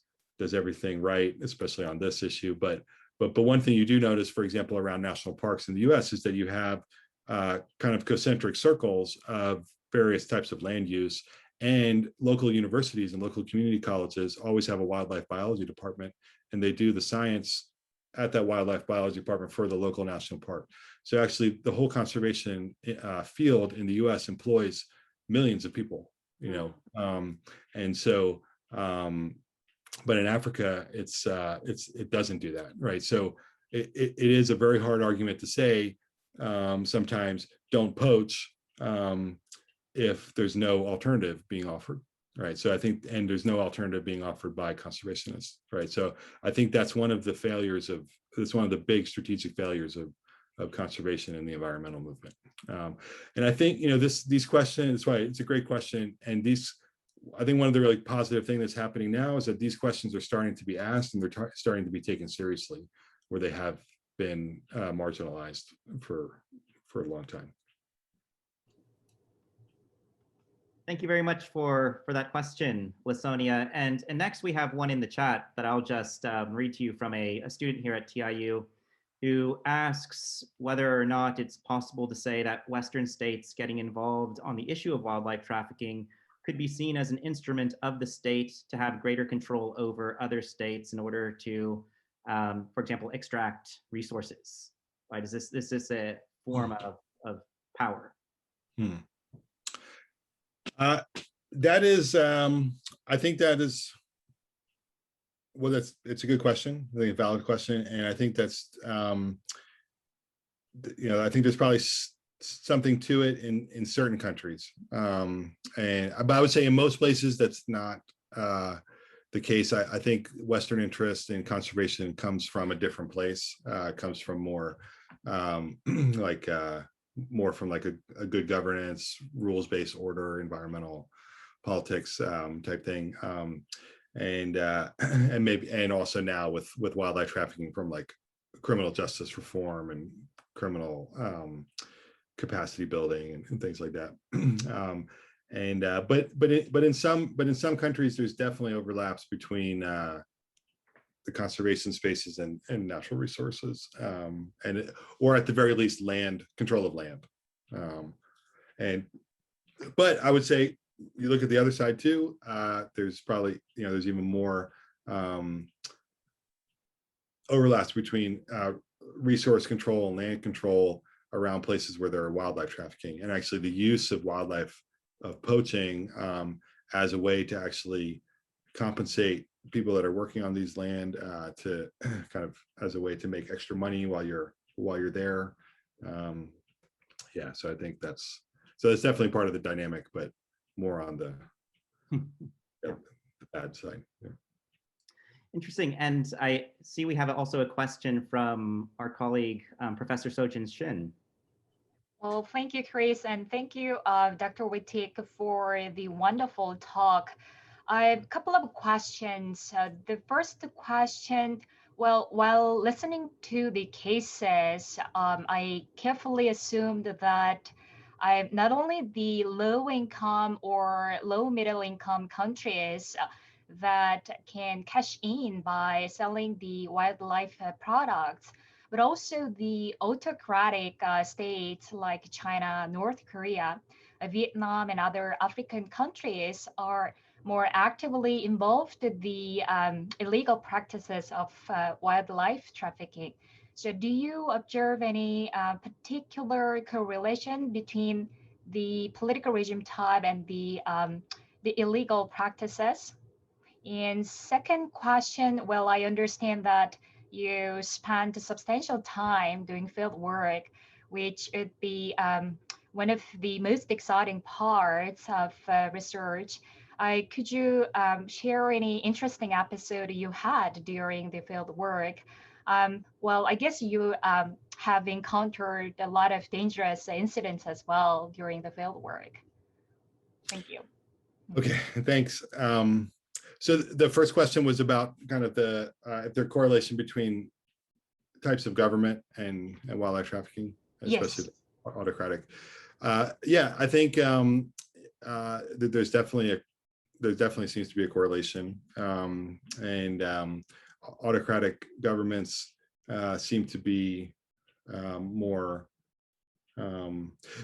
everything right, especially on this issue, but one thing you do notice, for example, around national parks in the US, is that you have kind of concentric circles of various types of land use, and local universities and local community colleges always have a wildlife biology department, and they do the science at that wildlife biology department for the local national park. So actually the whole conservation field in the US employs millions of people, you know, and so but in Africa it doesn't do that, right? So it is a very hard argument to say sometimes don't poach if there's no alternative being offered, right? So I think, and there's no alternative being offered by conservationists, right? So I think that's one of the failures of, it's one of the big strategic failures of conservation in the environmental movement. And I think, you know, these questions, that's why it's a great question. And I think one of the really positive thing that's happening now is that these questions are starting to be asked, and they're starting to be taken seriously, where they have been marginalized for a long time. Thank you very much for that question, Lasonia. And next we have one in the chat that I'll just read to you from a student here at TIU who asks whether or not it's possible to say that Western states getting involved on the issue of wildlife trafficking could be seen as an instrument of the state to have greater control over other states in order to, for example, extract resources. Right? Is this a form of power? That is, I think that is, well, it's a good question. I think a valid question, and I think that's, you know, I think there's probably something to it in certain countries, but I would say in most places that's not the case. I think Western interest in conservation comes from a different place. It comes from more like more from like a good governance, rules-based order, environmental politics type thing, and maybe, and also now with wildlife trafficking from like criminal justice reform and criminal capacity building and things like that. But in some countries, there's definitely overlaps between the conservation spaces and natural resources, or at the very least land control of land. But I would say you look at the other side too, there's probably, you know, there's even more overlaps between resource control and land control around places where there are wildlife trafficking, and actually the use of wildlife, of poaching, as a way to actually compensate people that are working on these land, to kind of as a way to make extra money while you're there. Yeah, so I think that's definitely part of the dynamic, but more on the, the bad side. Yeah. Interesting. And I see we have also a question from our colleague, Professor Sojin Shin. Well, thank you, Chris, and thank you, Dr. Wittig, for the wonderful talk. I have a couple of questions. The first question, well, while listening to the cases, I carefully assumed that not only the low-income or low-middle-income countries that can cash in by selling the wildlife products, but also the autocratic states like China, North Korea, Vietnam, and other African countries are more actively involved in the illegal practices of wildlife trafficking. So do you observe any particular correlation between the political regime type and the illegal practices? And second question, well, I understand that you spent a substantial time doing field work, which would be one of the most exciting parts of research. Could you share any interesting episode you had during the field work? Well, I guess you have encountered a lot of dangerous incidents as well during the field work. Thank you. Okay, thanks. So the first question was about kind of the correlation between types of government and wildlife trafficking, especially Yes. Autocratic. Yeah, I think there definitely seems to be a correlation, and autocratic governments seem to be more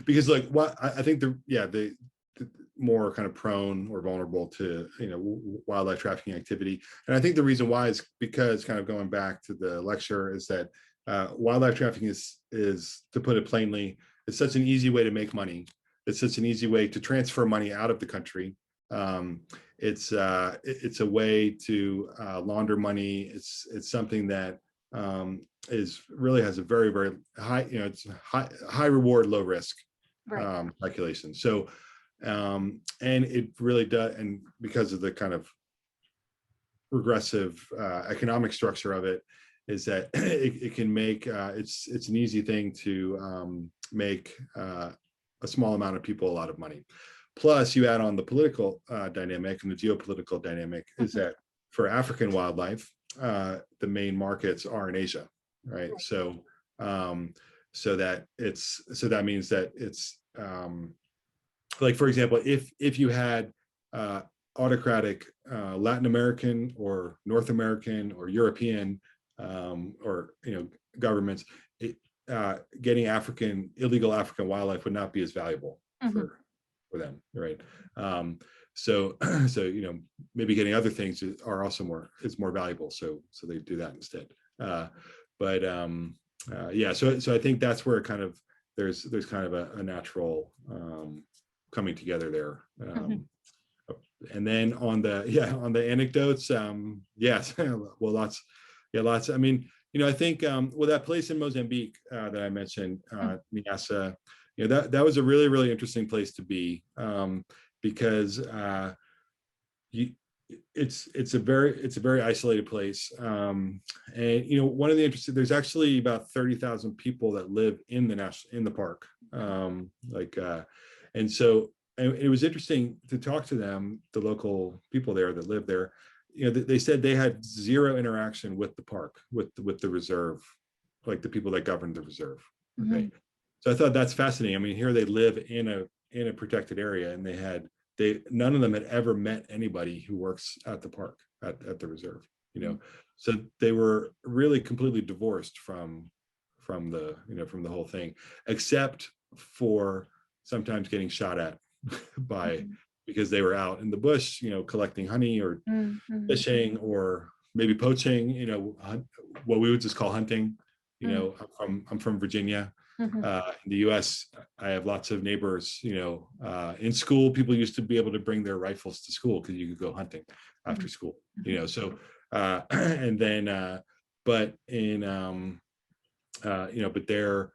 because, like, what I think the more kind of prone or vulnerable to, you know, wildlife trafficking activity. And I think the reason why is because, kind of going back to the lecture, is that wildlife trafficking is, to put it plainly, it's such an easy way to make money. It's such an easy way to transfer money out of the country. It's a way to launder money. It's something that really has a very, very high, you know, it's high reward, low risk calculation. So and it really does, and because of the kind of regressive economic structure of it, is that it can make it's an easy thing to make a small amount of people a lot of money. Plus, you add on the political dynamic and the geopolitical dynamic, is that for African wildlife, the main markets are in Asia, right? So that means that it's like for example, if you had autocratic Latin American or North American or European or governments, getting illegal African wildlife would not be as valuable for them, right? So maybe getting other things are also more valuable, so they do that instead. Yeah, so I think that's where kind of there's kind of a natural coming together there. And then on the anecdotes, yes, well, lots. I mean, I think well, that place in Mozambique that I mentioned, Niassa, that was a really, really interesting place to be, because it's a very isolated place, and one of the there's actually about 30,000 people that live in the park, and so it was interesting to talk to them, the local people there that live there. They said they had zero interaction with the park, with the reserve, like the people that govern the reserve. Okay, so I thought that's fascinating. I mean, here they live in a protected area, and none of them had ever met anybody who works at the park, at the reserve. So they were really completely divorced from the whole thing, except for sometimes getting shot at because they were out in the bush, collecting honey or fishing or maybe poaching, what we would just call hunting. I'm from Virginia. In the US, I have lots of neighbors, in school, people used to be able to bring their rifles to school because you could go hunting after school, so, and then, but in, but they're,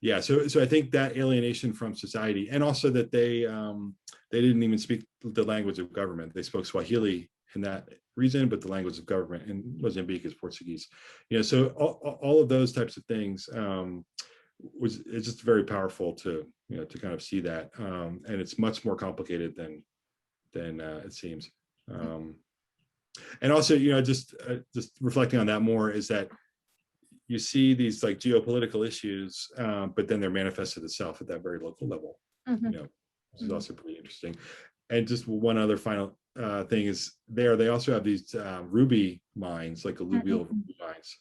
yeah, so I think that alienation from society, and also that they didn't even speak the language of government. They spoke Swahili in that region, but the language of government in Mozambique is Portuguese. So all of those types of things, it's just very powerful to kind of see that, and it's much more complicated than it seems. And also, just reflecting on that more, is that you see these like geopolitical issues, but then they're manifested itself at that very local level. This is also pretty interesting. And just one other final thing is they also have these ruby mines, like alluvial ruby mines,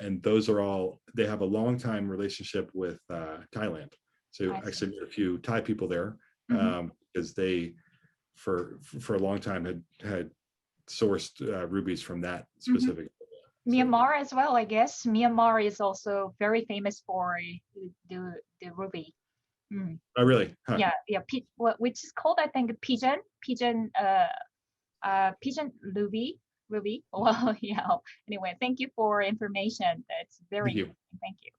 and those are they have a long time relationship with Thailand. So actually met a few Thai people there, because they for a long time had sourced rubies from that specific. Myanmar as well, I guess. Myanmar is also very famous for the ruby. Oh, really? Huh. Yeah. Which is called, I think, pigeon ruby. Well, yeah. Anyway, thank you for information. That's very interesting. Thank you.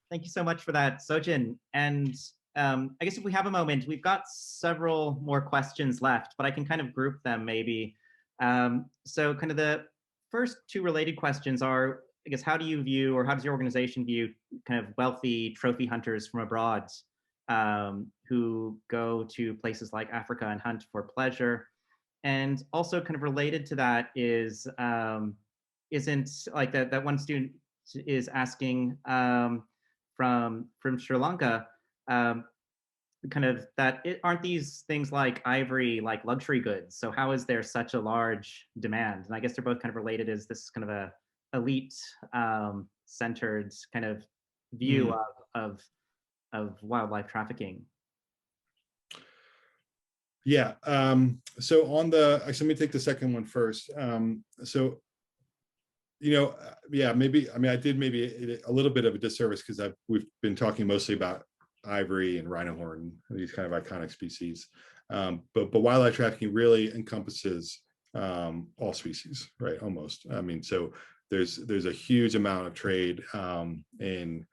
Thank you so much for that, Sojin. And I guess if we have a moment, we've got several more questions left, but I can kind of group them maybe. So kind of the first two related questions are, I guess, how do you view, or how does your organization view kind of wealthy trophy hunters from abroad who go to places like Africa and hunt for pleasure? And also kind of related to that is, isn't like that one student is asking from Sri Lanka, kind of that aren't these things like ivory like luxury goods? So how is there such a large demand? And I guess they're both kind of related. Is this kind of a elite centered kind of view of wildlife trafficking? Yeah. So actually, let me take the second one first. So, yeah, maybe, I mean, I did maybe a little bit of a disservice because we've been talking mostly about ivory and rhino horn, these kind of iconic species. But wildlife trafficking really encompasses all species, right? Almost. I mean, so there's a huge amount of trade in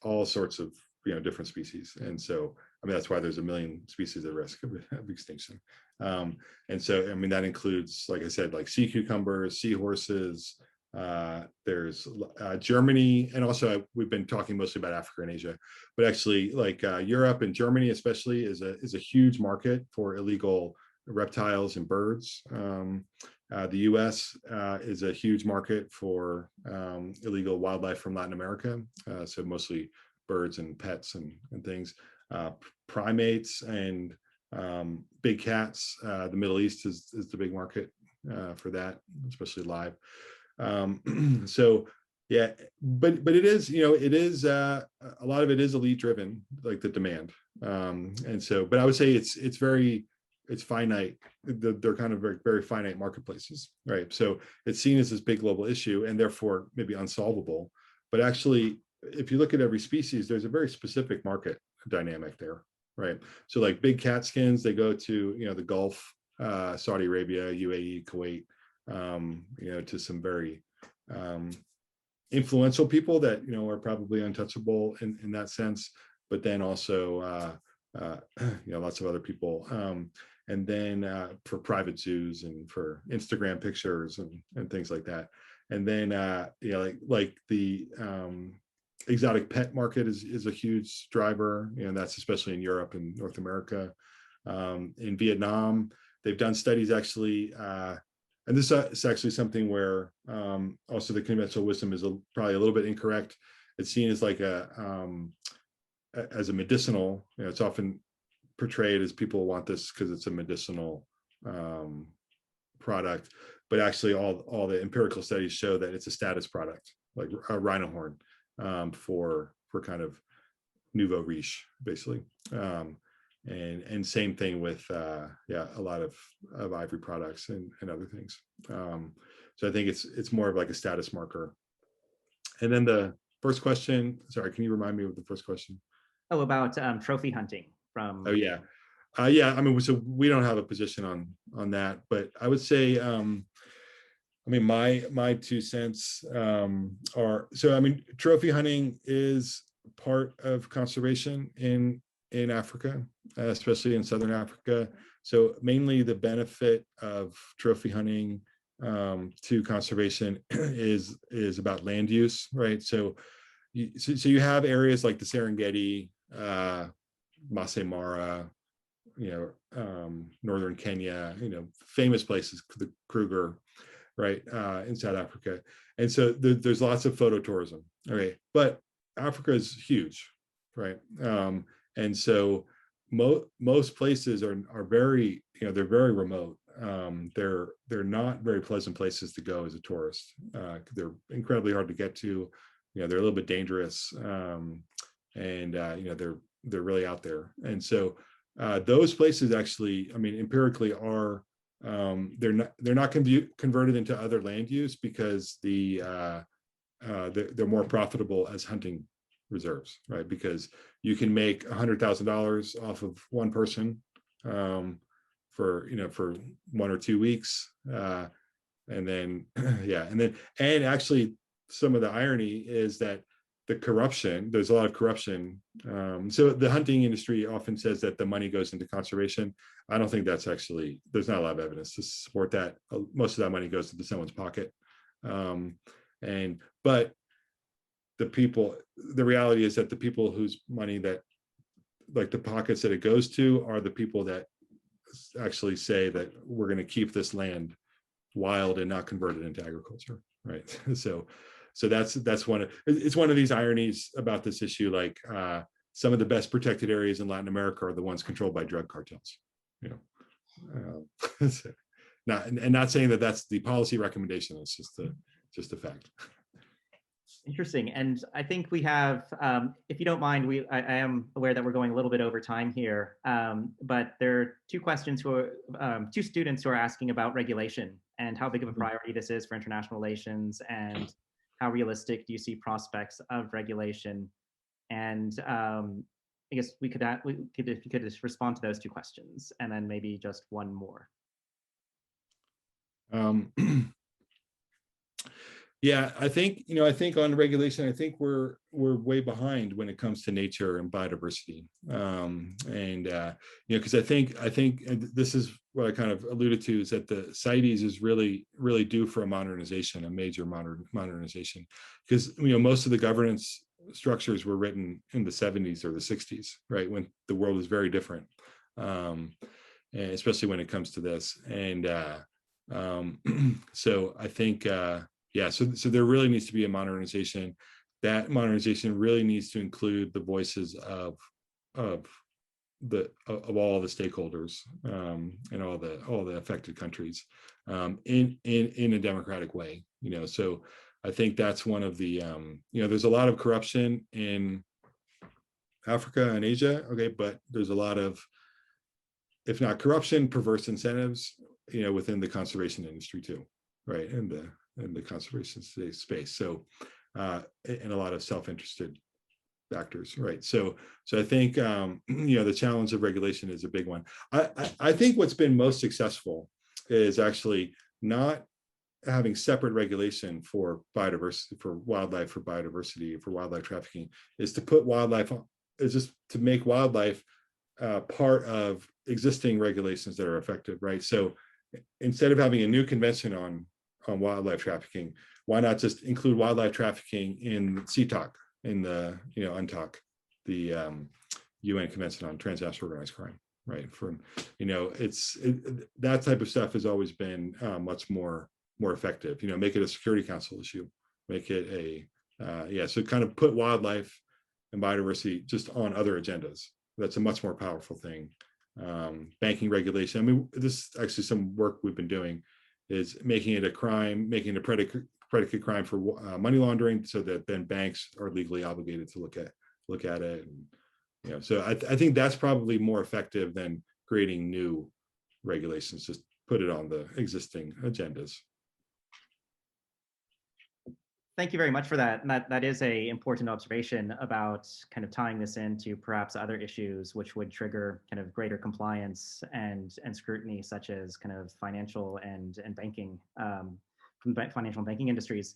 all sorts of different species, and so I mean that's why there's 1 million species at risk of extinction. And so I mean that includes, like I said, like sea cucumbers, seahorses. There's Germany, and also we've been talking mostly about Africa and Asia, but actually like Europe and Germany especially is a huge market for illegal reptiles and birds. The US is a huge market for illegal wildlife from Latin America, so mostly birds and pets and things. Primates and big cats. The Middle East is the big market for that, especially live. So yeah, but it is, it is a lot of it is elite driven, like the demand. And so, but I would say it's finite. They're kind of very, very finite marketplaces, right? So it's seen as this big global issue and therefore maybe unsolvable. But actually, if you look at every species, there's a very specific market dynamic there, right? So like big cat skins, they go to, the Gulf, Saudi Arabia, UAE, Kuwait, to some very influential people that, are probably untouchable in that sense, but then also, lots of other people. And then for private zoos and for Instagram pictures and things like that. And then, like the exotic pet market is a huge driver, that's especially in Europe and North America. In Vietnam, they've done studies actually, and this is actually something where also the conventional wisdom is probably a little bit incorrect. It's seen as like as a medicinal, it's often portrayed as people want this because it's a medicinal product, but actually all the empirical studies show that it's a status product, like a rhino horn, for kind of nouveau riche, basically. And same thing with a lot of ivory products and other things. So I think it's more of like a status marker. And then the first question, sorry, can you remind me of the first question? Oh, about trophy hunting from. Oh yeah. Yeah, I mean, so we don't have a position on that, but I would say, my 2 cents are, so, trophy hunting is part of conservation in Africa, especially in Southern Africa. So mainly the benefit of trophy hunting to conservation is about land use, right? So you have areas like the Serengeti, Masai Mara, northern Kenya, famous places, the Kruger, right, in South Africa. And so there's lots of photo tourism, okay, but Africa is huge, right? And so most places are very, they're very remote. They're not very pleasant places to go as a tourist. They're incredibly hard to get to. They're a little bit dangerous, and they're really out there. And so those places actually, empirically are they're not converted into other land use because they're more profitable as hunting reserves, right? Because you can make $100,000 off of one person for 1 or 2 weeks, and then and actually some of the irony is that there's a lot of corruption. So the hunting industry often says that the money goes into conservation. I don't think that's actually, there's not a lot of evidence to support that. Most of that money goes into someone's pocket. But the reality is that the people whose money that, like the pockets that it goes to, are the people that actually say that we're going to keep this land wild and not convert it into agriculture, right? So that's one of these ironies about this issue. Like some of the best protected areas in Latin America are the ones controlled by drug cartels. Not saying that that's the policy recommendation. It's just a fact. Interesting. And I think we have, if you don't mind, I am aware that we're going a little bit over time here, but there are 2 questions 2 students who are asking about regulation and how big of a priority this is for international relations, and how realistic do you see prospects of regulation? And I guess if you could just respond to those 2 questions, and then maybe just one more. Yeah, I think on regulation, I think we're way behind when it comes to nature and biodiversity. Because I think and this is what I kind of alluded to, is that the CITES is really due for a modernization, a major modernization, because most of the governance structures were written in the 70s or the 60s, right, when the world was very different, and especially when it comes to this. And so I think so there really needs to be a modernization. that modernization really needs to include the voices of all the stakeholders and all the affected countries in a democratic way. So I think that's one of the there's a lot of corruption in Africa and Asia, okay, but there's a lot of, if not corruption, perverse incentives, within the conservation industry too, right? In the conservation space. So, and a lot of self-interested factors, right? So I think the challenge of regulation is a big one. I think what's been most successful is actually not having separate regulation for biodiversity, for wildlife trafficking, is to put wildlife on, is just to make wildlife part of existing regulations that are effective, right? So instead of having a new convention on wildlife trafficking, why not just include wildlife trafficking in CTOC, in the UNTOC, the UN Convention on Transnational Organized Crime, right? That type of stuff has always been much more effective. Make it a Security Council issue, make it so kind of put wildlife and biodiversity just on other agendas. That's a much more powerful thing. Banking regulation. I mean, this is actually some work we've been doing, is making it a crime, making it a predicate crime for money laundering, so that then banks are legally obligated to look at it. And, so I think that's probably more effective than creating new regulations. Just put it on the existing agendas. Thank you very much for that. And that is a important observation about kind of tying this into perhaps other issues which would trigger kind of greater compliance and scrutiny, such as kind of financial and banking, from the financial and banking industries.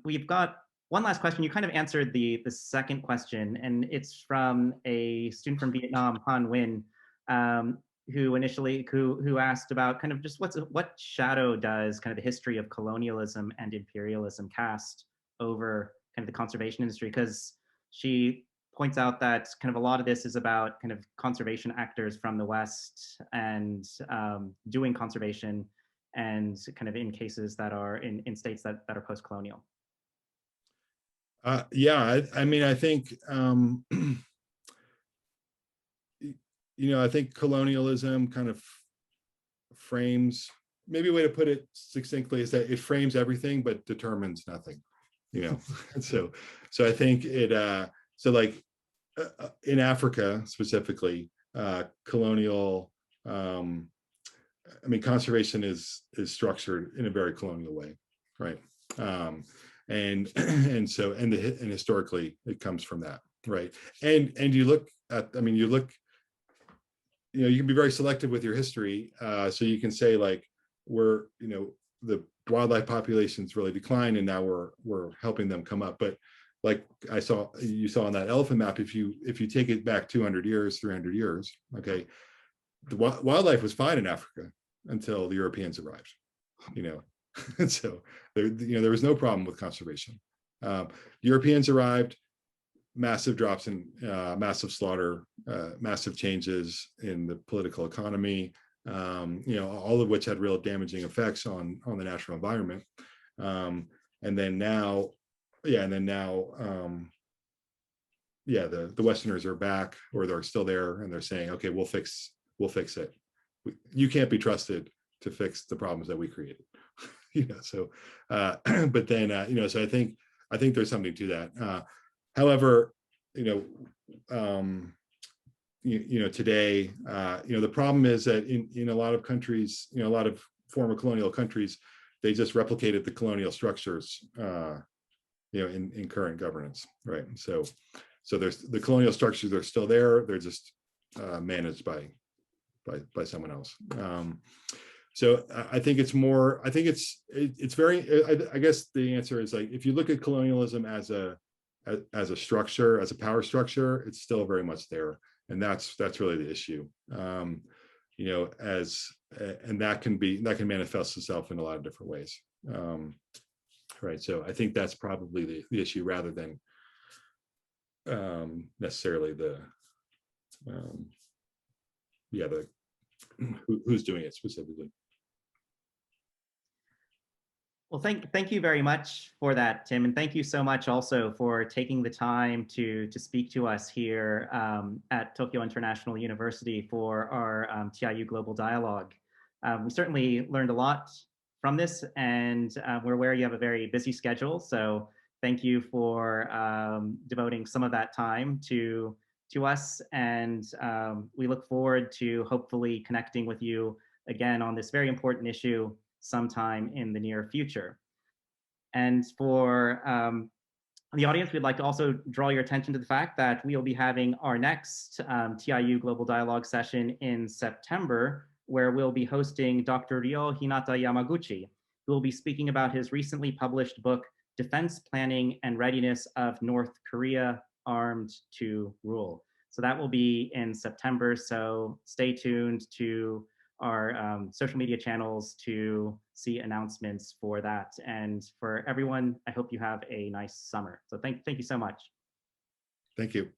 We've got one last question. You kind of answered the second question, and it's from a student from Vietnam, Han Nguyen, who asked about kind of just what shadow does kind of the history of colonialism and imperialism cast over kind of the conservation industry, because she points out that kind of a lot of this is about kind of conservation actors from the West and doing conservation, and kind of in cases that are in states that are post-colonial. I mean, I think I think colonialism kind of frames, maybe a way to put it succinctly is that it frames everything but determines nothing. So I think it like in Africa specifically, colonial conservation is structured in a very colonial way, right? And historically it comes from that, right? And you look at, you can be very selective with your history, so you can say like the wildlife populations really declined and now we're helping them come up. But like you saw on that elephant map, if you take it back 200 years, 300 years, okay, the wildlife was fine in Africa until the Europeans arrived, and so there was no problem with conservation. Europeans arrived, massive drops in massive slaughter, massive changes in the political economy, all of which had real damaging effects on the natural environment. And then now, the Westerners are back, or they're still there, and they're saying, okay, we'll fix it. You can't be trusted to fix the problems that we created. So but then so I think there's something to that. However, today, the problem is that in a lot of countries, a lot of former colonial countries, they just replicated the colonial structures, in current governance, right? So there's the colonial structures are still there. They're just managed by someone else. So I think it's more. I think it's very. I guess the answer is like, if you look at colonialism as a structure, as a power structure, it's still very much there. And that's really the issue, and that can manifest itself in a lot of different ways, right? So I think that's probably the issue, rather than necessarily who's doing it specifically. Well, thank you very much for that, Tim, and thank you so much also for taking the time to speak to us here at Tokyo International University for our TIU Global Dialogue. We certainly learned a lot from this, and we're aware you have a very busy schedule, so thank you for devoting some of that time to us, and we look forward to hopefully connecting with you again on this very important issue sometime in the near future. And for the audience, we'd like to also draw your attention to the fact that we will be having our next TIU Global Dialogue session in September, where we'll be hosting Dr. Ryo Hinata Yamaguchi, who will be speaking about his recently published book, Defense Planning and Readiness of North Korea Armed to Rule. So that will be in September, so stay tuned to our social media channels to see announcements for that. And for everyone, I hope you have a nice summer. So thank you so much. Thank you.